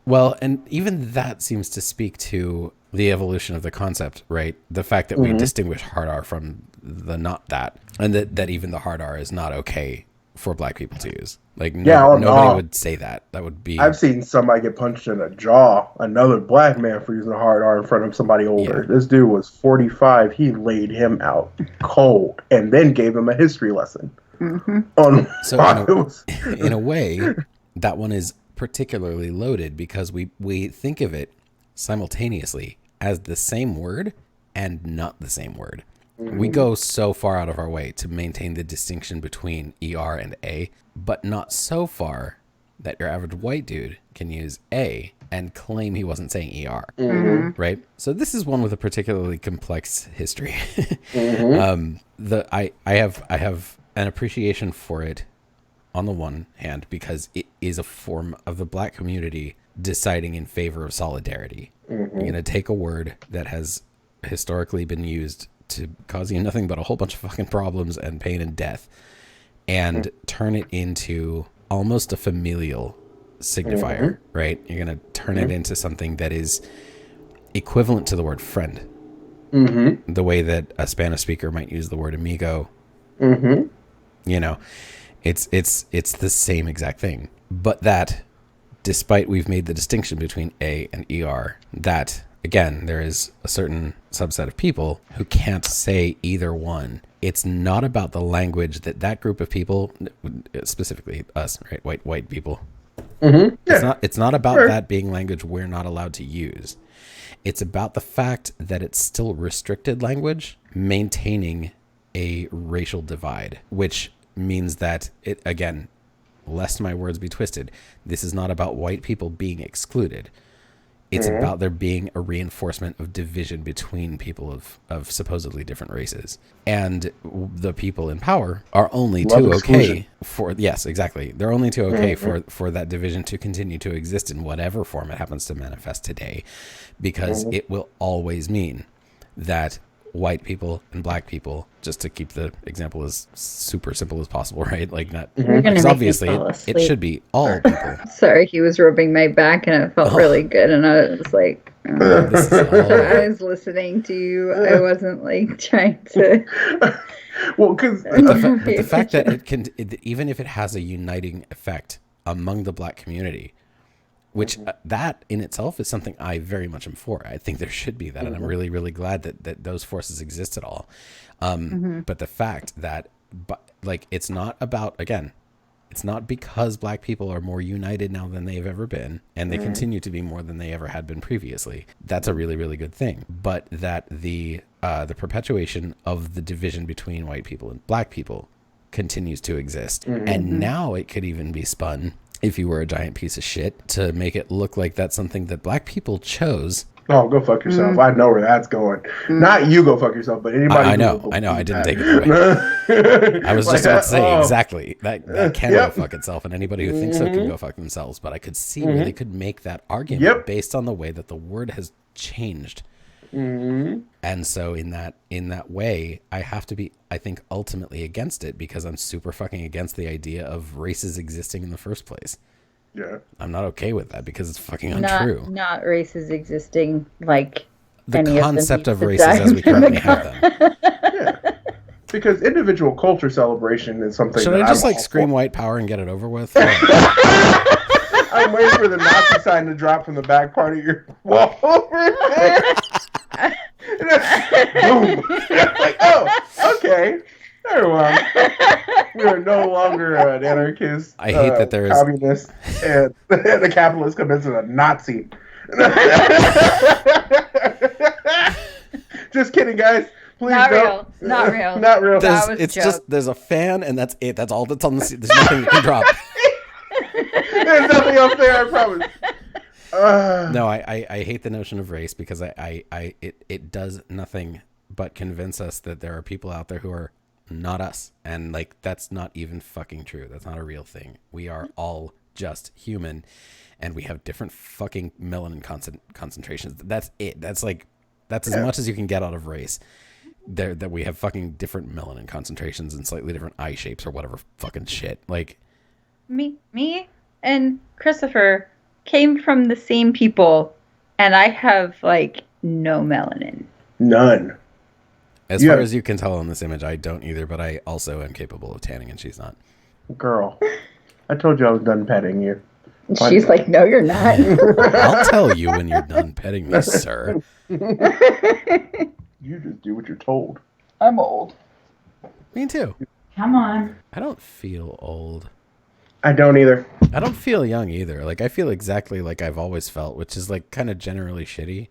well, and even that seems to speak to the evolution of the concept, right? The fact that we distinguish hard R from the not that, and that even the hard R is not okay for black people to use. Like nobody would say that. That would be. I've seen somebody get punched in the jaw. Another black man for using a hard R in front of somebody older. Yeah. This dude was 45. He laid him out cold and then gave him a history lesson. In a way, that one is particularly loaded because we think of it simultaneously as the same word and not the same word. We go so far out of our way to maintain the distinction between ER and A, but not so far that your average white dude can use A and claim he wasn't saying ER, right? So this is one with a particularly complex history. I have an appreciation for it on the one hand because it is a form of the black community deciding in favor of solidarity. You're going to take a word that has historically been used to cause you nothing but a whole bunch of fucking problems and pain and death and turn it into almost a familial signifier, right? You're going to turn it into something that is equivalent to the word friend. The way that a Spanish speaker might use the word amigo. You know, it's the same exact thing. But that, despite we've made the distinction between A and ER, that again, there is a certain subset of people who can't say either one. It's not about the language that group of people, specifically us, right? White people. It's not about that being language we're not allowed to use. It's about the fact that it's still restricted language, maintaining a racial divide, which means that it, again, lest my words be twisted, this is not about white people being excluded. It's about there being a reinforcement of division between people of supposedly different races. And the people in power are only too okay for, yes, exactly. They're only too okay for that division to continue to exist in whatever form it happens to manifest today, because it will always mean that white people and black people, just to keep the example as super simple as possible, right? Like not, because obviously it should be all people. Sorry, he was rubbing my back and it felt really good, and I was like, I was listening to you. I wasn't like trying to. Well, because the fact that it can, even if it has a uniting effect among the black community, which that in itself is something I very much am for. I think there should be that, and I'm really, really glad that those forces exist at all. But the fact that, it's not about, again, it's not because black people are more united now than they've ever been, and they continue to be more than they ever had been previously. That's a really, really good thing. But that the perpetuation of the division between white people and black people continues to exist. And now it could even be spun, if you were a giant piece of shit, to make it look like that's something that black people chose. Oh, go fuck yourself. I know where that's going. Not you go fuck yourself, but anybody. I know. I didn't take it away. I was just about to say exactly. That can go fuck itself, and anybody who thinks so can go fuck themselves. But I could see where they could make that argument based on the way that the word has changed Mm-hmm. And so in that way, I have to be, I think, ultimately against it because I'm super fucking against the idea of races existing in the first place. Yeah. I'm not okay with that because it's fucking untrue. Not races existing like The any concept of of them races as we currently have them. Yeah. Because individual culture celebration is something Should that I just I'm like all scream for. white power and get it over with? I'm waiting for the Nazi sign to drop from the back part of your wall over there. Boom. Like, oh, okay. Very well. We are no longer an anarchist, I hate that there is communist, and the capitalist convinced a Nazi. Just kidding, guys. Please Not don't. real. Not real. Not real. That was a it's joke. just there's a fan and that's it. That's all that's on the. There's nothing you can drop. There's nothing else there, I promise. No, I hate the notion of race because it does nothing but convince us that there are people out there who are not us, and like that's not even fucking true. That's not a real thing. We are all just human, and we have different fucking melanin concentrations. That's it. That's as much as you can get out of race. That we have fucking different melanin concentrations and slightly different eye shapes or whatever fucking shit. Like Me and Christopher came from the same people, and I have like no melanin. None. as far as you can tell on this image, I don't either, but I also am capable of tanning, and she's not. Girl, I told you I was done petting you. She's like, no, you're not. I'll tell you when you're done petting me, sir. You just do what you're told. I'm old. Me too. Come on. I don't feel old. I don't either. I don't feel young either. Like, I feel exactly like I've always felt, which is like kind of generally shitty.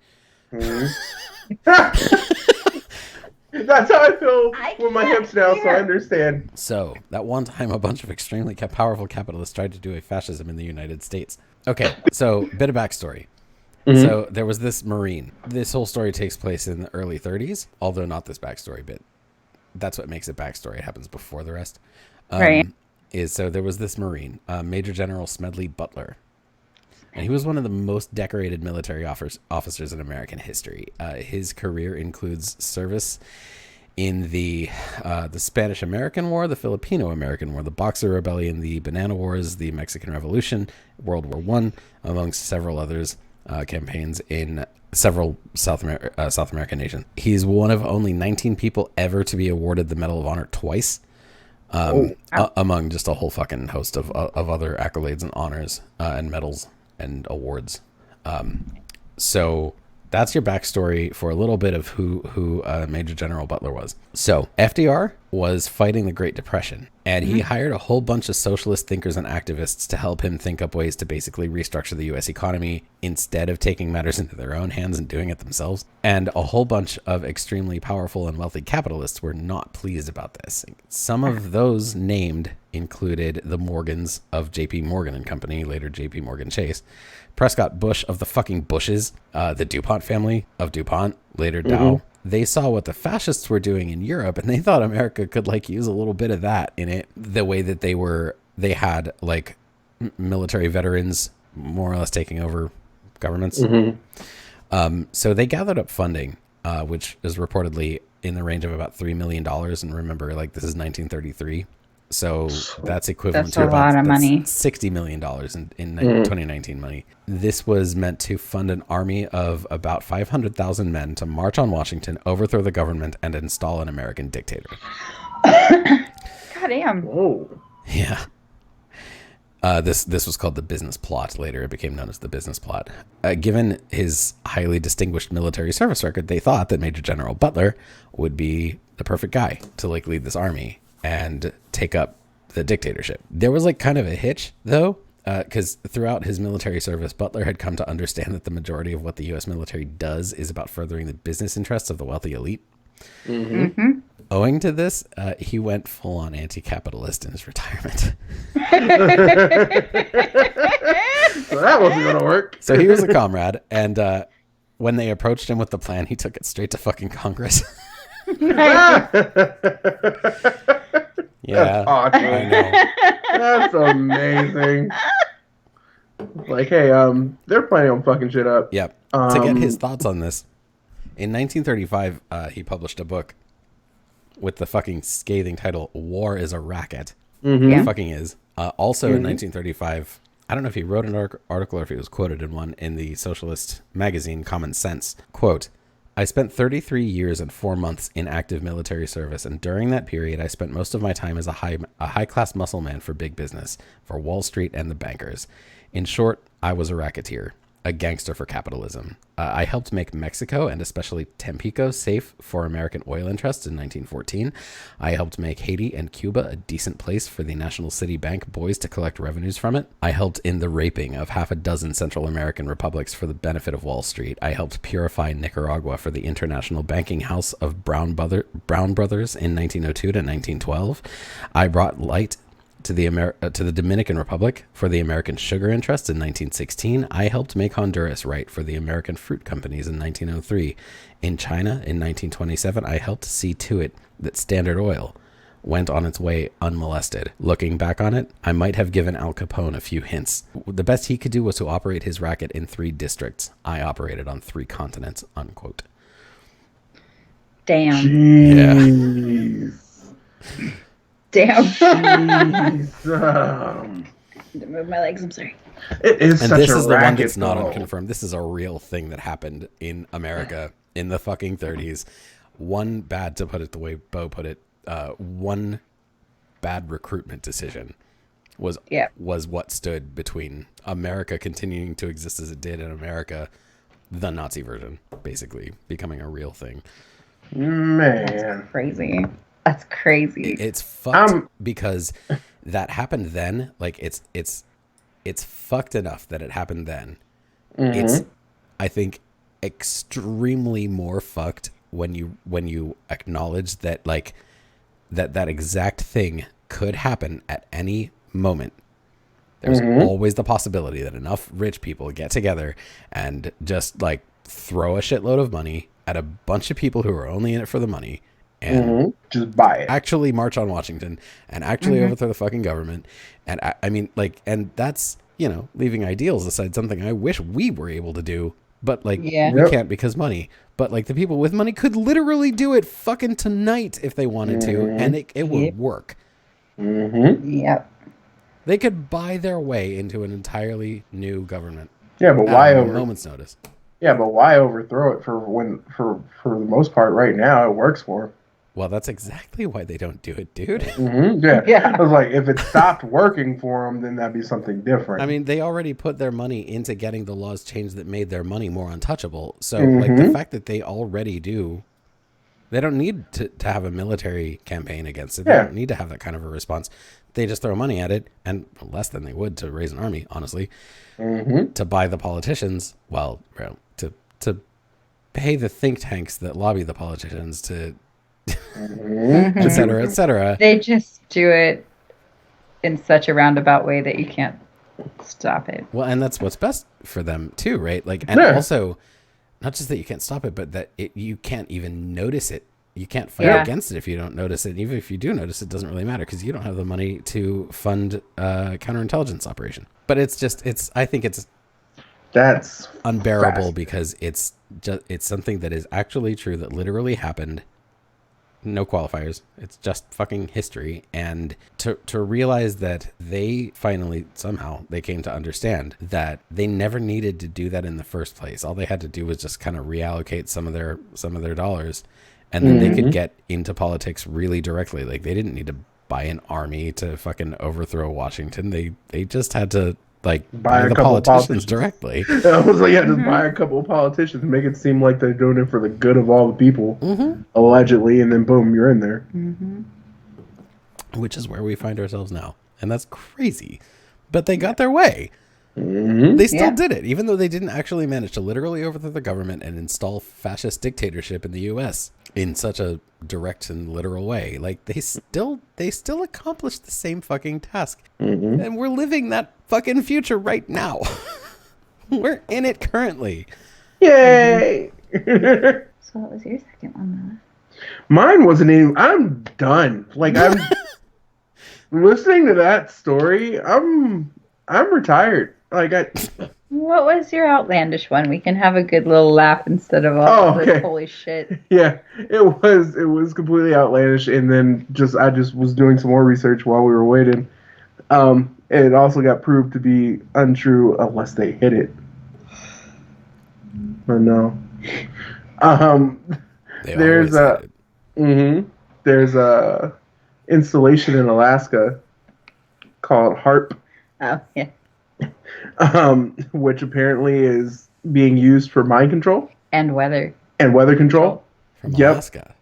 That's how I feel with my hips now, so I understand. So, that one time a bunch of extremely powerful capitalists tried to do a fascism in the United States. Okay, so bit of backstory. So there was this Marine. This whole story takes place in the early 30s, although not this backstory bit. That's what makes it backstory. It happens before the rest. Right. So there was this Marine, Major General Smedley Butler. And he was one of the most decorated military officers in American history. His career includes service in the Spanish-American War, the Filipino-American War, the Boxer Rebellion, the Banana Wars, the Mexican Revolution, World War I, amongst several others. Campaigns in several South American nations. He's one of only 19 people ever to be awarded the Medal of Honor twice, among just a whole fucking host of other accolades and honors and medals and awards. So that's your backstory for a little bit of who Major General Butler was. So FDR was fighting the Great Depression, and he hired a whole bunch of socialist thinkers and activists to help him think up ways to basically restructure the U.S. economy instead of taking matters into their own hands and doing it themselves. And a whole bunch of extremely powerful and wealthy capitalists were not pleased about this. Some of those named included the Morgans of J.P. Morgan and Company, later J.P. Morgan Chase, Prescott Bush of the fucking Bushes, the DuPont family of DuPont, later Dow. They saw what the fascists were doing in Europe, and they thought America could like use a little bit of that in it. The way that they had like military veterans more or less taking over governments. So they gathered up funding, which is reportedly in the range of about $3 million. And remember, like, this is 1933. So that's equivalent to about lot of money. $60 million in 2019 money. This was meant to fund an army of about 500,000 men to march on Washington, overthrow the government, and install an American dictator. Goddamn. Whoa. Yeah. This was called the business plot. Later, it became known as the business plot. Given his highly distinguished military service record, they thought that Major General Butler would be the perfect guy to like lead this army and take up the dictatorship. There was like kind of a hitch though, because throughout his military service, Butler had come to understand that the majority of what the U.S. military does is about furthering the business interests of the wealthy elite. Owing to this, he went full-on anti-capitalist in his retirement. So that wasn't going to work. So he was a comrade, and when they approached him with the plan, he took it straight to fucking Congress. Yeah, That's awesome. I know. That's amazing. Like, hey, they're planning on fucking shit up. Yep. To get his thoughts on this, In 1935, he published a book with the fucking scathing title, War is a Racket. Yeah. It fucking is. Also in 1935, I don't know if he wrote an article or if he was quoted in one in the socialist magazine Common Sense. Quote, I spent 33 years and 4 months in active military service, and during that period, I spent most of my time as a high-class muscle man for big business, for Wall Street and the bankers. In short, I was a racketeer, a gangster for capitalism. I helped make Mexico, and especially Tampico, safe for American oil interests in 1914. I helped make Haiti and Cuba a decent place for the National City Bank boys to collect revenues from it. I helped in the raping of half a dozen Central American republics for the benefit of Wall Street. I helped purify Nicaragua for the International Banking House of Brown Brothers in 1902 to 1912. I brought light to the Dominican Republic for the American Sugar Interests in 1916. I helped make Honduras right for the American Fruit Companies in 1903. In China in 1927, I helped see to it that Standard Oil went on its way unmolested. Looking back on it, I might have given Al Capone a few hints. The best he could do was to operate his racket in 3 districts. I operated on 3 continents, unquote. Damn. Jeez. Damn. Jeez. Move my legs, I'm sorry. It is And such this a is the one racket, that's not though. unconfirmed. This is a real thing that happened in America in the fucking 30s. One bad, to put it the way Bo put it, one bad recruitment decision was what stood between America continuing to exist as it did in America, the Nazi version, basically becoming a real thing. Man. Crazy. That's crazy. It's fucked because that happened then. Like it's fucked enough that it happened then. Mm-hmm. It's, I think, extremely more fucked when you acknowledge that like that exact thing could happen at any moment. There's always the possibility that enough rich people get together and just like throw a shitload of money at a bunch of people who are only in it for the money and just buy it. Actually march on Washington and actually overthrow the fucking government. And I mean, like, and that's, you know, leaving ideals aside, something I wish we were able to do, but like we can't because money. But like the people with money could literally do it fucking tonight if they wanted to, and it would work. Yep. They could buy their way into an entirely new government. Yeah, but why a moment's notice? Yeah, but why overthrow it for the most part right now it works for them. Well, that's exactly why they don't do it, dude. Yeah. I was like, if it stopped working for them, then that'd be something different. I mean, they already put their money into getting the laws changed that made their money more untouchable. So, like, the fact that they already do, they don't need to have a military campaign against it. They don't need to have that kind of a response. They just throw money at it, and less than they would to raise an army, honestly, to buy the politicians, well, to pay the think tanks that lobby the politicians to... et cetera, et cetera. They just do it in such a roundabout way that you can't stop it. Well, and that's what's best for them too, right? Like, and also, not just that you can't stop it, but that you can't even notice it. You can't fight against it if you don't notice it. Even if you do notice, it doesn't really matter because you don't have the money to fund counterintelligence operation. But I think that's unbearable because it's something that is actually true that literally happened. No qualifiers. It's just fucking history. And to realize that they finally, somehow, they came to understand that they never needed to do that in the first place. All they had to do was just kind of reallocate some of their dollars, and then they could get into politics really directly. Like, they didn't need to buy an army to fucking overthrow Washington. They just had to like buy the politicians directly. I was like, just buy a couple of politicians, make it seem like they're doing it for the good of all the people, allegedly, and then boom, you're in there. Which is where we find ourselves now, and that's crazy. But they got their way. They still did it, even though they didn't actually manage to literally overthrow the government and install fascist dictatorship in the U.S. in such a direct and literal way. Like, they still accomplished the same fucking task. And we're living that fucking future right now. We're in it currently. Yay! So what was your second one, Mine wasn't even... I'm done. Like, I'm... listening to that story, I'm retired. Like I. What was your outlandish one? We can have a good little laugh instead of all Oh, this okay. holy shit. Yeah, it was completely outlandish, and then I just was doing some more research while we were waiting. And it also got proved to be untrue unless they hit it. Oh no. Um, They there's always hit a it. there's a installation in Alaska called HARP, Oh, yeah. which apparently is being used for mind control And weather. and weather control. From Yep. Alaska.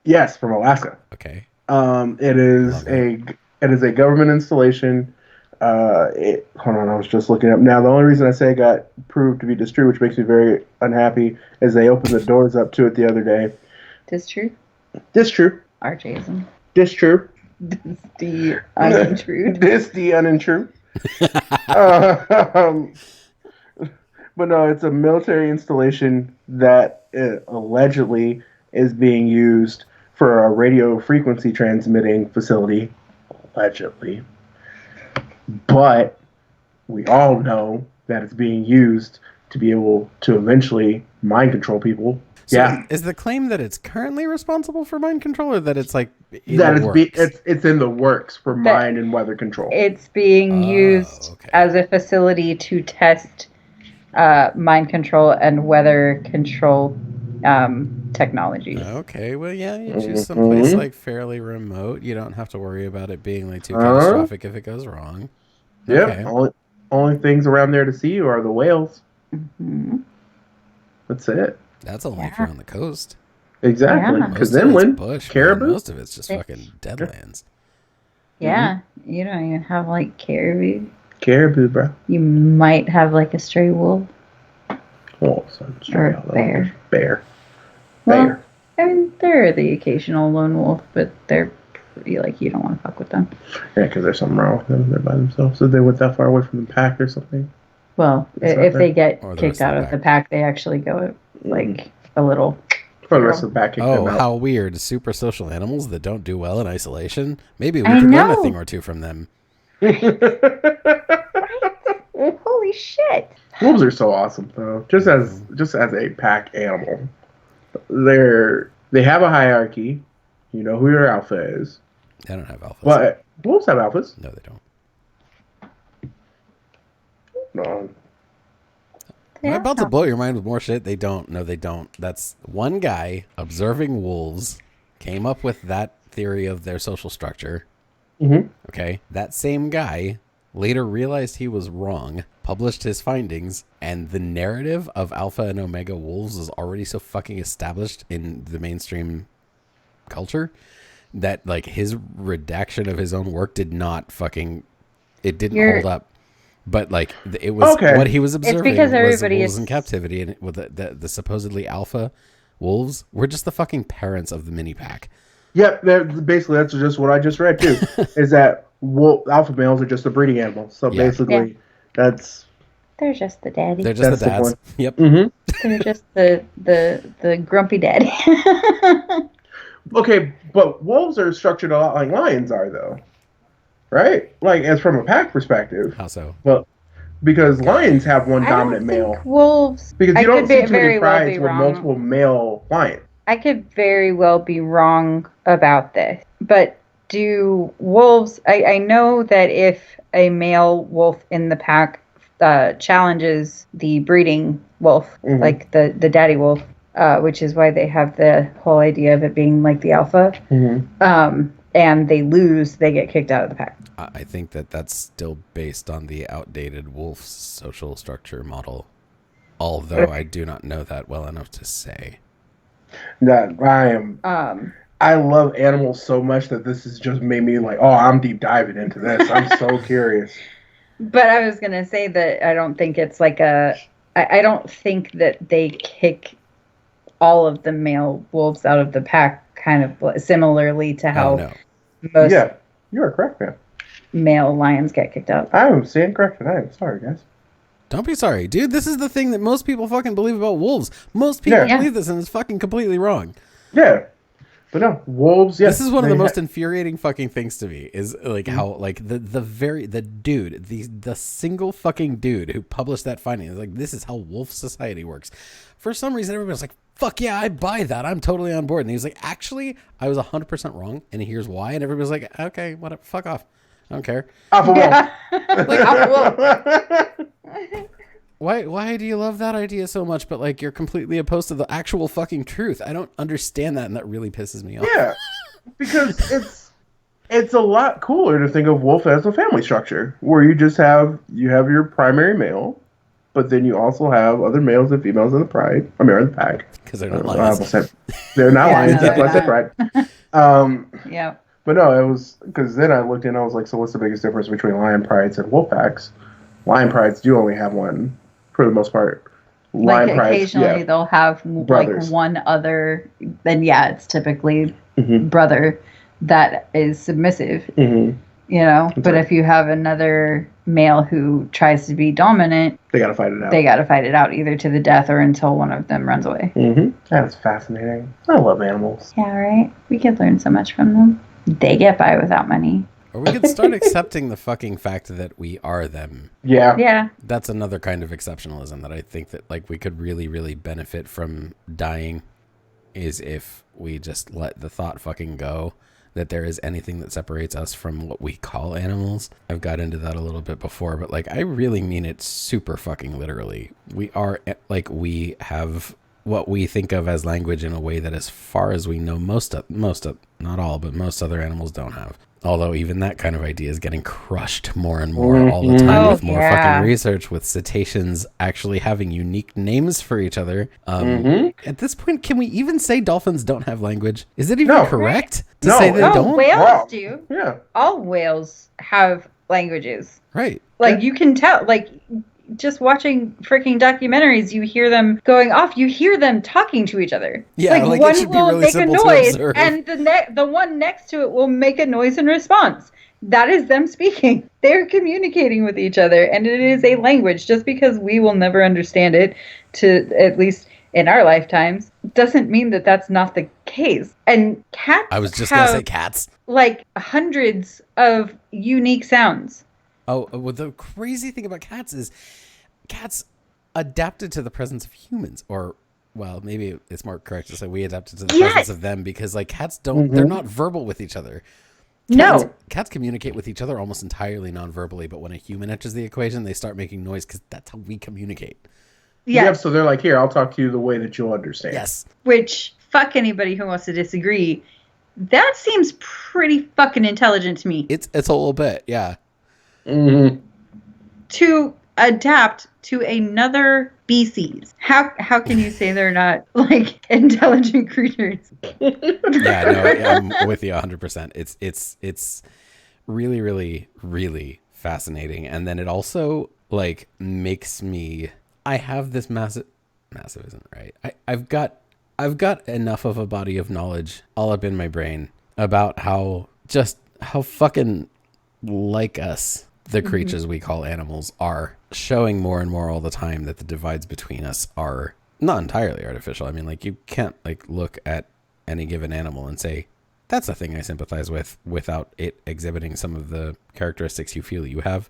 Yes, from Alaska. Okay. It is Love it. it is a government installation. Hold on, I was just looking up. Now, the only reason I say it got proved to be distrue, which makes me very unhappy, is they opened the doors up to it the other day. This true? This true. RJism. This true. This the unintrude. This the unintrude. But no, it's a military installation that allegedly is being used for a radio frequency transmitting facility. Allegedly. But we all know that it's being used to be able to eventually mind control people. So yeah. is the claim that it's currently responsible for mind control, or that it's like It's in the works for mind and weather control. It's being used okay. as a facility to test mind control and weather control technologies. Okay, well, yeah, you choose someplace like fairly remote. You don't have to worry about it being like too catastrophic if it goes wrong. Yep. Okay. Only things around there to see are the whales. Mm-hmm. That's it. That's only if you're on the coast. Exactly. Yeah. Because Most of then it's when bush, caribou, man. Most of it's just fucking deadlands. Yeah, you don't even have like caribou. caribou, bro. You might have like a stray wolf. Oh, so Or bear. Bear. Well, Bear. I mean, they're the occasional lone wolf, but they're pretty like you don't want to fuck with them. Yeah, because there's something wrong with them. They're by themselves. So they went that far away from the pack or something. Well, It's not if fair. they get Or the kicked rest of out the of the pack, they actually go like a little. For the rest of the pack, kicked them Oh, out. how weird. Super social animals that don't do well in isolation. Maybe we I could learn a know. thing or two from them. Holy shit! Wolves are so awesome, though. Just as a pack animal, they have a hierarchy. You know who your alpha is. They don't have alphas. But wolves have alphas. No, they don't. No. Am I about to blow your mind with more shit? They don't. No, they don't. That's one guy observing wolves came up with that theory of their social structure. Mm-hmm. Okay. That same guy later realized he was wrong, published his findings, and the narrative of alpha and omega wolves is already so fucking established in the mainstream culture that like his redaction of his own work did not fucking, it didn't hold up. But like it was what he was observing because was everybody wolves is in captivity, and with the supposedly alpha wolves were just the fucking parents of the mini pack. Yep. Basically, that's just what I just read too. Is that alpha males are just a breeding animal? So basically, that's they're just the daddy. They're just That's the the dads. point. Yep. Mm-hmm. They're just the grumpy daddy. Okay, but wolves are structured a lot like lions are, though, right? Like as from a pack perspective. How so? Well, because lions have one I dominant don't male. think wolves. Because I you don't could see too many very well prides be with wrong. multiple male lions. I could very well be wrong about this, but do wolves? I know that if a male wolf in the pack challenges the breeding wolf, Mhm. like the daddy wolf, which is why they have the whole idea of it being like the alpha, and they lose, they get kicked out of the pack. I think that's still based on the outdated wolf social structure model, although I do not know that well enough to say. That I love animals so much that this has just made me like, oh, I'm deep diving into this. I'm so curious. But I was gonna say that I don't think it's like I don't think that they kick all of the male wolves out of the pack, kind of similarly to how most Yeah, you are correct, man. male lions get kicked out. I am saying correct, and I am sorry, guys. Don't be sorry, dude. This is the thing that most people fucking believe about wolves. Most people believe this, and it's fucking completely wrong. Yeah. But no, wolves. Yes, this is one of they the most infuriating fucking things to me is like how like the dude, the single fucking dude who published that finding is like, this is how wolf society works. For some reason, everybody's like, fuck yeah, I buy that. I'm totally on board. And he was like, actually, I was 100% wrong, and here's why. And everybody's like, okay, whatever, fuck off. I don't care. Off a Yeah. Why do you love that idea so much, but like you're completely opposed to the actual fucking truth? I don't understand that, and that really pisses me off. Yeah, because it's a lot cooler to think of wolf as a family structure where you just have your primary male, but then you also have other males and females in the pride. I mean, in the pack. Because they're not lions. They're not lions. No, That's why I said pride. Yeah. But no, it was because then I looked in. I was like, so what's the biggest difference between lion prides and wolf packs? Lion prides do only have one. For the most part, like occasionally they'll have brothers. Like one other. Then it's typically brother that is submissive. You know, but if you have another male who tries to be dominant, they gotta fight it out. They gotta fight it out either to the death or until one of them runs away. That's fascinating. I love animals. Yeah, right. We could learn so much from them. They get by without money. Or we could start accepting the fucking fact that we are them. Yeah. Yeah. That's another kind of exceptionalism that I think that like we could really, really benefit from dying is if we just let the thought fucking go that there is anything that separates us from what we call animals. I've got into that a little bit before, but like I really mean it super fucking literally. We are like, we have what we think of as language in a way that as far as we know, most not all, but most other animals don't have. Although even that kind of idea is getting crushed more and more all the time with more fucking research, with cetaceans actually having unique names for each other. At this point, can we even say dolphins don't have language? Is it even correct to say they don't? Whales do. Yeah. All whales have languages. Right. Like you can tell, like just watching freaking documentaries, you hear them going off. You hear them talking to each other. Yeah, like one it should be will really make a simple noise, to observe. and the one next to it will make a noise in response. That is them speaking. They're communicating with each other, and it is a language. Just because we will never understand it, to at least in our lifetimes, doesn't mean that that's not the case. And cats. I was just gonna say cats. Like hundreds of unique sounds. Oh, well, the crazy thing about cats is cats adapted to the presence of humans, or, well, maybe it's more correct to say we adapted to the presence of them, because like cats don't, they're not verbal with each other. Cats communicate with each other almost entirely non-verbally, but when a human enters the equation, they start making noise because that's how we communicate. Yep, so they're like, here, I'll talk to you the way that you'll understand. Yes. Which, fuck anybody who wants to disagree. That seems pretty fucking intelligent to me. It's a little bit, yeah. To adapt to another species. How can you say they're not like intelligent creatures? Yeah, no, I'm with you 100%. It's really, really, really fascinating, and then it also like makes me. I have this massive isn't right. I've got enough of a body of knowledge all up in my brain about how fucking like us the creatures we call animals are, showing more and more all the time that the divides between us are not entirely artificial. I mean, like, you can't like look at any given animal and say that's a thing I sympathize with without it exhibiting some of the characteristics you feel you have,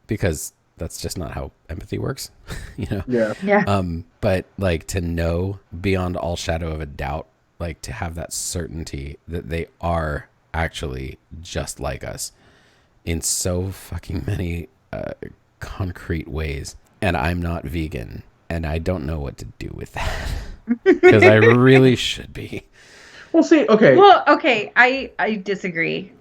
because that's just not how empathy works. You know. Yeah. But like, to know beyond all shadow of a doubt, like to have that certainty that they are actually just like us in so fucking many concrete ways. And I'm not vegan, and I don't know what to do with that, because I really should be. We'll see. Okay. Well, okay. I disagree.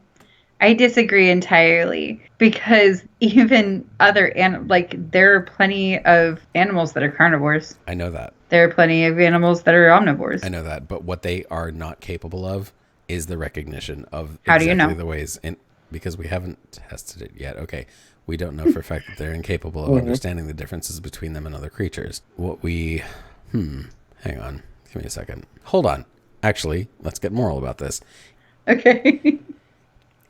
I disagree entirely, because even other like there are plenty of animals that are carnivores. I know that. There are plenty of animals that are omnivores. I know that, but what they are not capable of is the recognition of how do you know the ways in, because we haven't tested it yet. Okay, we don't know for a fact that they're incapable of understanding the differences between them and other creatures. What we hang on, give me a second. Hold on. Actually, let's get moral about this. Okay.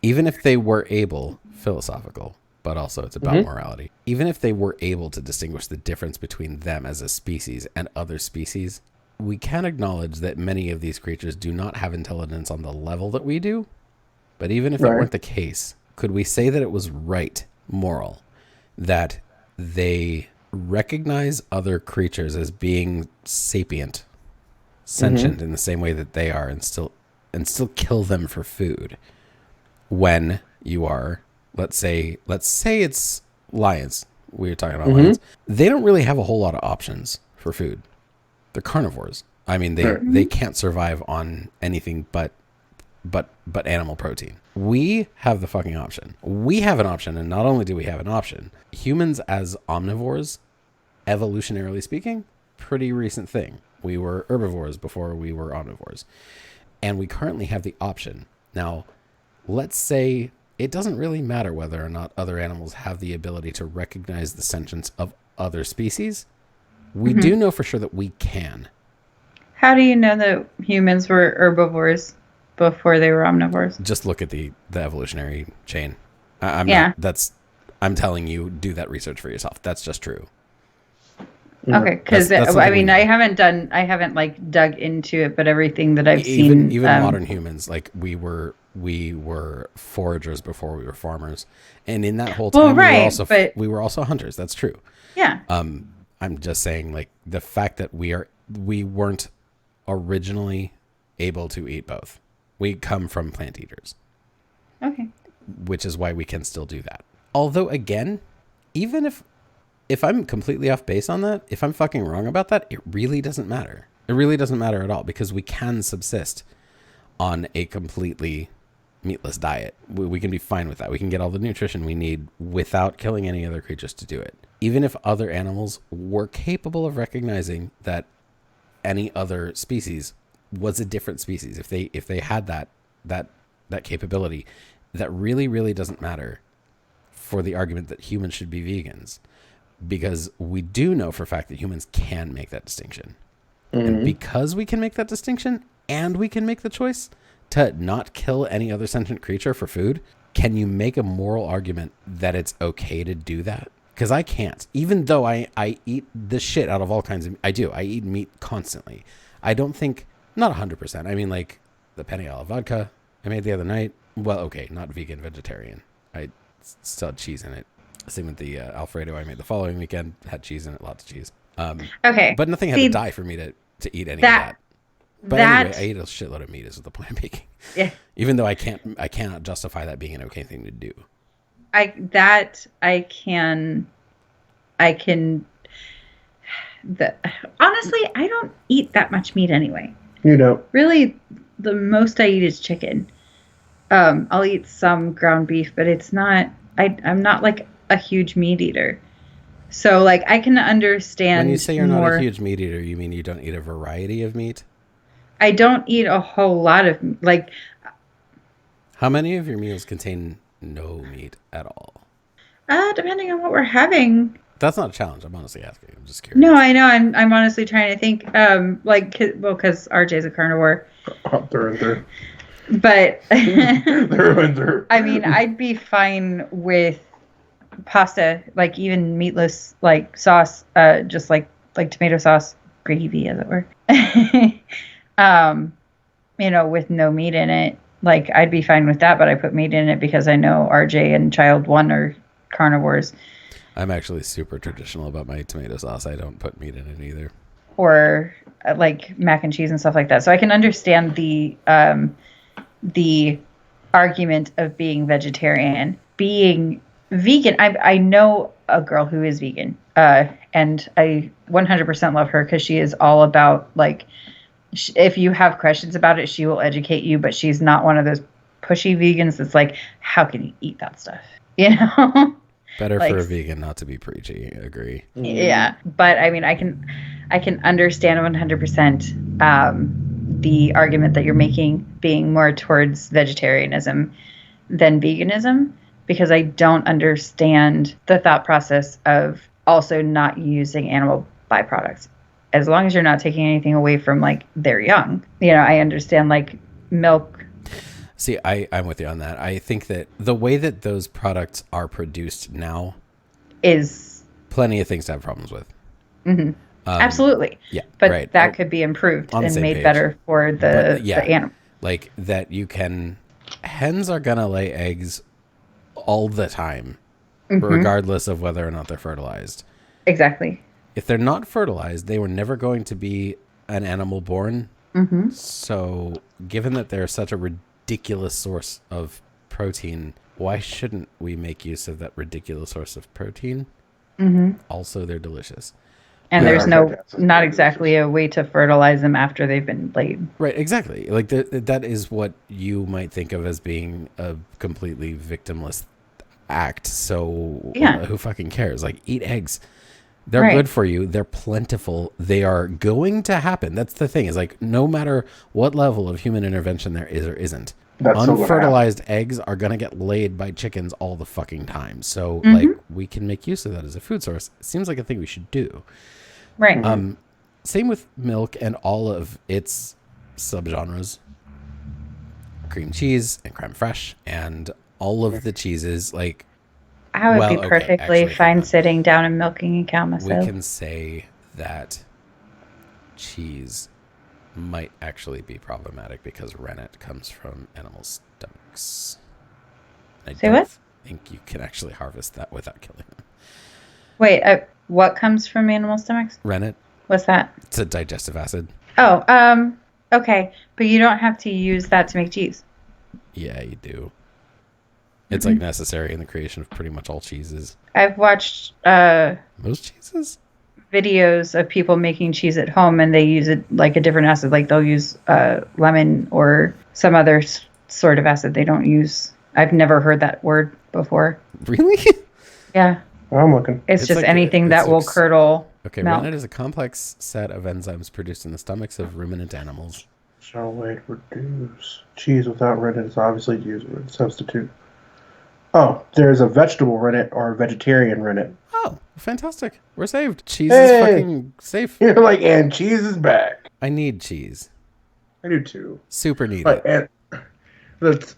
Even if they were able, philosophical, but also it's about morality. Even if they were able to distinguish the difference between them as a species and other species, we can acknowledge that many of these creatures do not have intelligence on the level that we do. But even if that weren't the case, could we say that it was moral, that they recognize other creatures as being sapient, sentient in the same way that they are, and still kill them for food when you are, let's say it's lions. We were talking about lions. They don't really have a whole lot of options for food. They're carnivores. I mean, they can't survive on anything but animal protein. We have the fucking option. We have an option, and not only do we have an option, humans as omnivores, evolutionarily speaking, pretty recent thing. We were herbivores before we were omnivores. And we currently have the option. Now, let's say it doesn't really matter whether or not other animals have the ability to recognize the sentience of other species. We do know for sure that we can. How do you know that humans were herbivores before they were omnivores? Just look at the evolutionary chain. I'm telling you, do that research for yourself. That's just true. Okay, because I mean, I haven't like dug into it, but everything that I've seen, even modern humans, like we were foragers before we were farmers, and in that whole time, we were also hunters. That's true. Yeah. I'm just saying, like, the fact that we weren't originally able to eat both. We come from plant eaters. Okay. Which is why we can still do that. Although, again, even if I'm completely off base on that, if I'm fucking wrong about that, it really doesn't matter. It really doesn't matter at all, because we can subsist on a completely meatless diet. We can be fine with that. We can get all the nutrition we need without killing any other creatures to do it. Even if other animals were capable of recognizing that any other species was a different species, if they had that capability, that really doesn't matter for the argument that humans should be vegans, because we do know for a fact that humans can make that distinction. And because we can make that distinction, and we can make the choice to not kill any other sentient creature for food, can you make a moral argument that it's okay to do that? Because I can't. Even though I eat the shit out of all kinds of... I eat meat constantly. I don't think... Not 100%. I mean, like, the penne alla vodka I made the other night. Well, okay, not vegan, vegetarian. I still had cheese in it. Same with the Alfredo I made the following weekend. Had cheese in it, lots of cheese. Okay. But nothing had to die for me to eat any of that. But anyway, I ate a shitload of meat is the point I'm making. Yeah. Even though I cannot justify that being an okay thing to do. I can. Honestly, I don't eat that much meat anyway. You know. Really, the most I eat is chicken. I'll eat some ground beef, but it's not. I'm not like a huge meat eater. So like I can understand. When you say you're not a huge meat eater, you mean you don't eat a variety of meat? I don't eat a whole lot of like. How many of your meals contain no meat at all? Depending on what we're having. That's not a challenge. I'm honestly asking. I'm just curious. No, I know. I'm honestly trying to think. Because RJ's a carnivore. Through and through. But Through and through. I mean, I'd be fine with pasta, like even meatless, like sauce, just like tomato sauce, gravy, as it were. With no meat in it. Like I'd be fine with that, but I put meat in it because I know RJ and Child 1 are carnivores. I'm actually super traditional about my tomato sauce. I don't put meat in it either. Or like mac and cheese and stuff like that. So I can understand the argument of being vegetarian. Being vegan, I know a girl who is vegan, and I 100% love her because she is all about like, if you have questions about it, she will educate you, but she's not one of those pushy vegans that's like, how can you eat that stuff? You know? Better like, for a vegan not to be preachy. Agree. Yeah. But I mean, I can understand 100% the argument that you're making being more towards vegetarianism than veganism, because I don't understand the thought process of also not using animal byproducts. As long as you're not taking anything away from like their young, I understand like milk. See, I'm with you on that. I think that the way that those products are produced now is plenty of things to have problems with. Mm-hmm. Absolutely. Yeah, But right. that could be improved on the and same made page. better for the animal. Like that you can, hens are gonna lay eggs all the time, regardless of whether or not they're fertilized. Exactly. If they're not fertilized, they were never going to be an animal born. So given that they're such a ridiculous source of protein, why shouldn't we make use of that ridiculous source of protein? Also, they're delicious. And Yeah, there's fantastic. not exactly a way to fertilize them after they've been laid. Right, exactly. Like that is what you might think of as being a completely victimless act. So who fucking cares? Like, eat eggs. They're good for you. They're plentiful. They are going to happen. That's the thing, is like, no matter what level of human intervention there is or isn't, unfertilized eggs are going to get laid by chickens all the fucking time. So like, we can make use of that as a food source. It seems like a thing we should do. Right. Same with milk and all of its subgenres. Cream cheese and creme fraiche and all of the cheeses. Like, I would be perfectly fine sitting down and milking a cow myself. we can say that cheese might actually be problematic because rennet comes from animal stomachs. I don't think you can actually harvest that without killing them. Wait, what comes from animal stomachs? Rennet. What's that? It's a digestive acid. Oh, okay. But you don't have to use that to make cheese. Yeah, you do. It's like necessary in the creation of pretty much all cheeses. I've watched most cheeses videos of people making cheese at home, and they use it like a different acid. Like they'll use lemon or some other sort of acid. They don't use. I've never heard that word before. Really? Yeah. I'm looking. It's just like anything that will curdle. Okay, milk. rennet is a complex set of enzymes produced in the stomachs of ruminant animals. So wait, reduce. Cheese without rennet is obviously used as a substitute. Oh, there's a vegetable rennet or a vegetarian rennet. Oh, fantastic. We're saved. Cheese is fucking safe. You're like, and cheese is back. I need cheese. I do too. Super need But, it. and that's...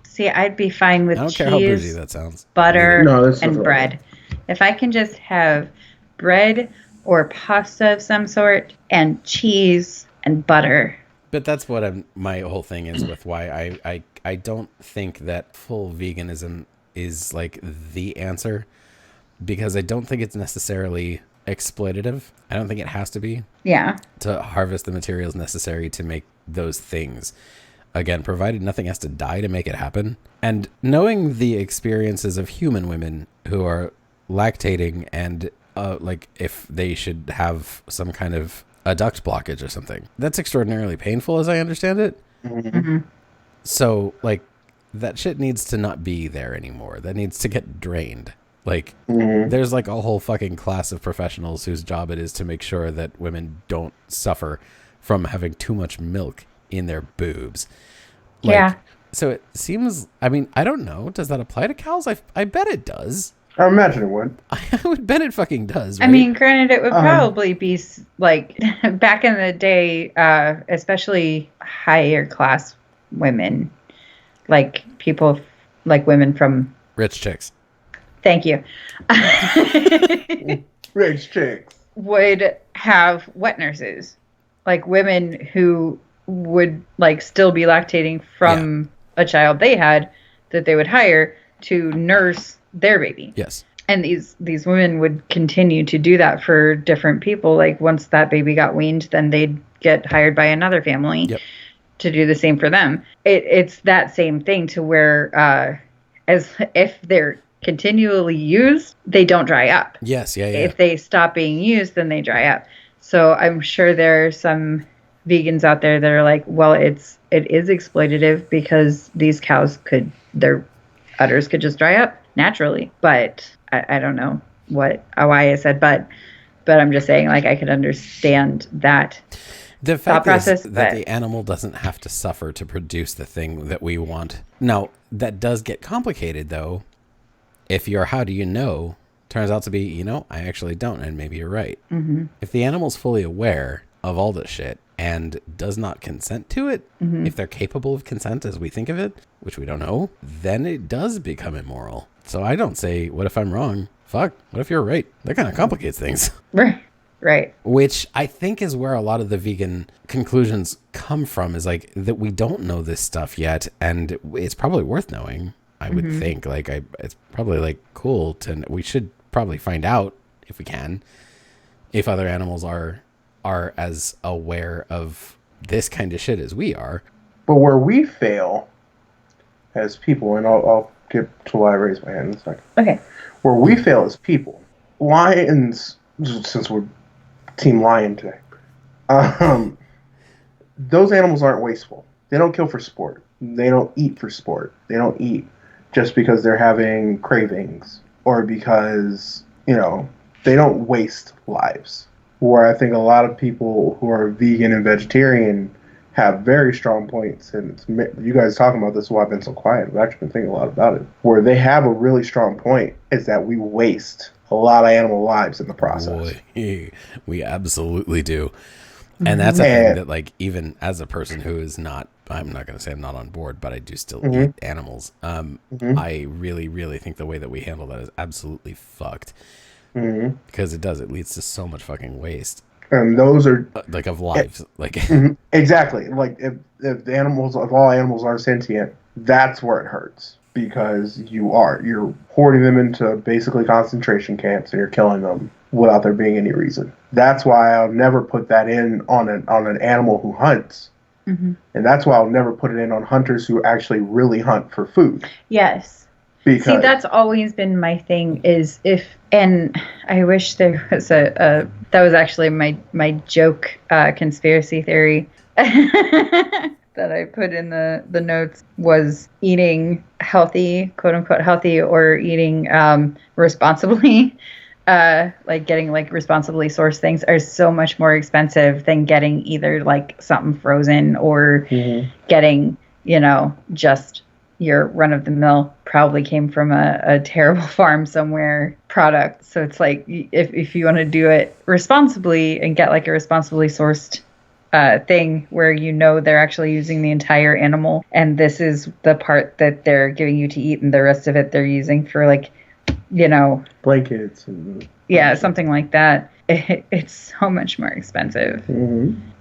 See, I'd be fine with I don't cheese, care how bougie that sounds. butter, that's and bread. If I can just have bread or pasta of some sort and cheese and butter. But that's what my whole thing is with why I don't think that full veganism is like the answer, because I don't think it's necessarily exploitative. I don't think it has to be. Yeah. To harvest the materials necessary to make those things. Again, provided nothing has to die to make it happen. And knowing the experiences of human women who are lactating and like if they should have some kind of a duct blockage or something, that's extraordinarily painful as I understand it. So like that shit needs to not be there anymore. That needs to get drained. Like there's like a whole fucking class of professionals whose job it is to make sure that women don't suffer from having too much milk in their boobs. Like, yeah. So it seems, I mean, I don't know. Does that apply to cows? I bet it does. I imagine it would. I would bet it fucking does. Right? I mean, granted, it would probably be like back in the day, especially higher class women, like people, like women from rich chicks. Thank you. Rich chicks would have wet nurses, like women who would like still be lactating from a child they had that they would hire to nurse their baby. Yes. And these women would continue to do that for different people. Like once that baby got weaned, then they'd get hired by another family to do the same for them. It's that same thing to where as if they're continually used, they don't dry up. Yes, yeah. If they stop being used, then they dry up. So I'm sure there are some vegans out there that are like, well, it is exploitative because these cows their udders could just dry up naturally. But I don't know why I said but I'm just saying, like, I could understand that the fact thought process that the animal doesn't have to suffer to produce the thing that we want. Now, that does get complicated though. If your how do you know turns out to be, I actually don't, and maybe you're right. If the animal's fully aware of all this shit and does not consent to it, if they're capable of consent as we think of it, which we don't know, then it does become immoral. So I don't say, what if I'm wrong? Fuck, what if you're right? That kind of complicates things. Right. Right. Which I think is where a lot of the vegan conclusions come from, is like that we don't know this stuff yet, and it's probably worth knowing. I would think it's probably like cool to. We should probably find out if we can, if other animals are as aware of this kind of shit as we are. But where we fail as people, and I'll get to why I raised my hand in a second. Okay. Where we fail as people, lions, since we're Team Lion today, those animals aren't wasteful. They don't kill for sport. They don't eat for sport. They don't eat just because they're having cravings or because, they don't waste lives. Where I think a lot of people who are vegan and vegetarian have very strong points, and you guys talking about this is why I've been so quiet. I've actually been thinking a lot about it. Where they have a really strong point is that we waste a lot of animal lives in the process. Boy, we absolutely do. And that's a thing that, like, even as a person who is not, I'm not going to say I'm not on board, but I do still eat animals. I really, really think the way that we handle that is absolutely fucked. Because it leads to so much fucking waste. And those are like of lives, exactly. Like if the animals, if all animals are sentient, that's where it hurts, because you're hoarding them into basically concentration camps and you're killing them without there being any reason. That's why I'll never put that in on an animal who hunts, and that's why I'll never put it in on hunters who actually really hunt for food. Yes. Because, see, that's always been my thing, is and I wish there was that was actually my joke conspiracy theory that I put in the notes, was eating healthy, quote unquote healthy, or eating responsibly, like getting like responsibly sourced things are so much more expensive than getting either like something frozen or getting, just your run-of-the-mill, probably came from a terrible farm somewhere product. So it's like, if you want to do it responsibly and get like a responsibly sourced thing where they're actually using the entire animal, and this is the part that they're giving you to eat, and the rest of it they're using for like, blankets and something like that, it's so much more expensive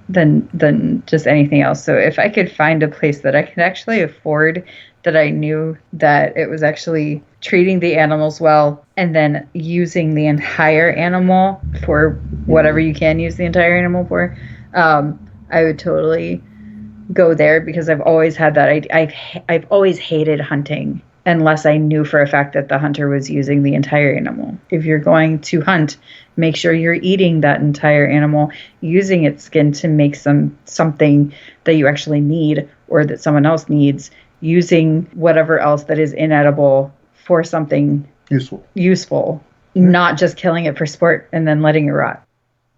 than just anything else. So if I could find a place that I could actually afford, that I knew that it was actually treating the animals well, and then using the entire animal for whatever you can use the entire animal for, I would totally go there, because I've always had that. I've always hated hunting unless I knew for a fact that the hunter was using the entire animal. If you're going to hunt, make sure you're eating that entire animal, using its skin to make something that you actually need or that someone else needs, using whatever else that is inedible for something useful, not just killing it for sport and then letting it rot.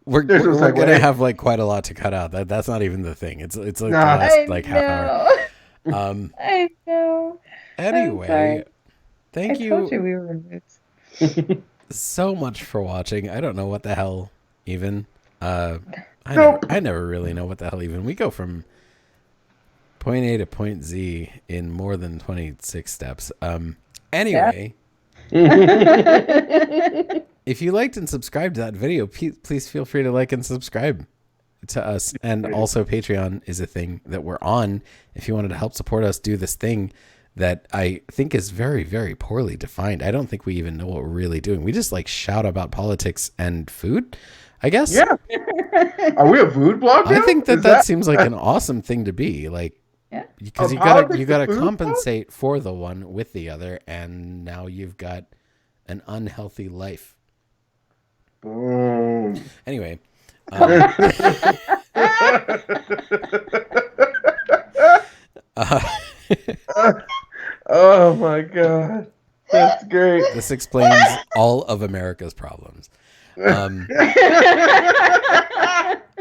We're gonna have like quite a lot to cut out. That's not even the thing. It's like the last like half hour. I know. Anyway, thank you. I told you we were in so much for watching. I don't know what the hell even. I never really know what the hell even. We go from point A to point Z in more than 26 steps. Anyway, if you liked and subscribed to that video, please feel free to like and subscribe to us. And also Patreon is a thing that we're on. If you wanted to help support us do this thing that I think is very, very poorly defined. I don't think we even know what we're really doing. We just like shout about politics and food, I guess. Yeah. Are we a food blog now? I think that seems like an awesome thing to be, like, because you gotta compensate for the one with the other, and now you've got an unhealthy life. Boom. Anyway. Oh my god, that's great. This explains all of America's problems.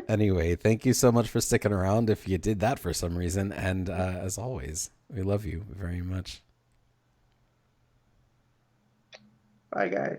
Anyway, thank you so much for sticking around if you did that for some reason, and as always, we love you very much. Bye guys.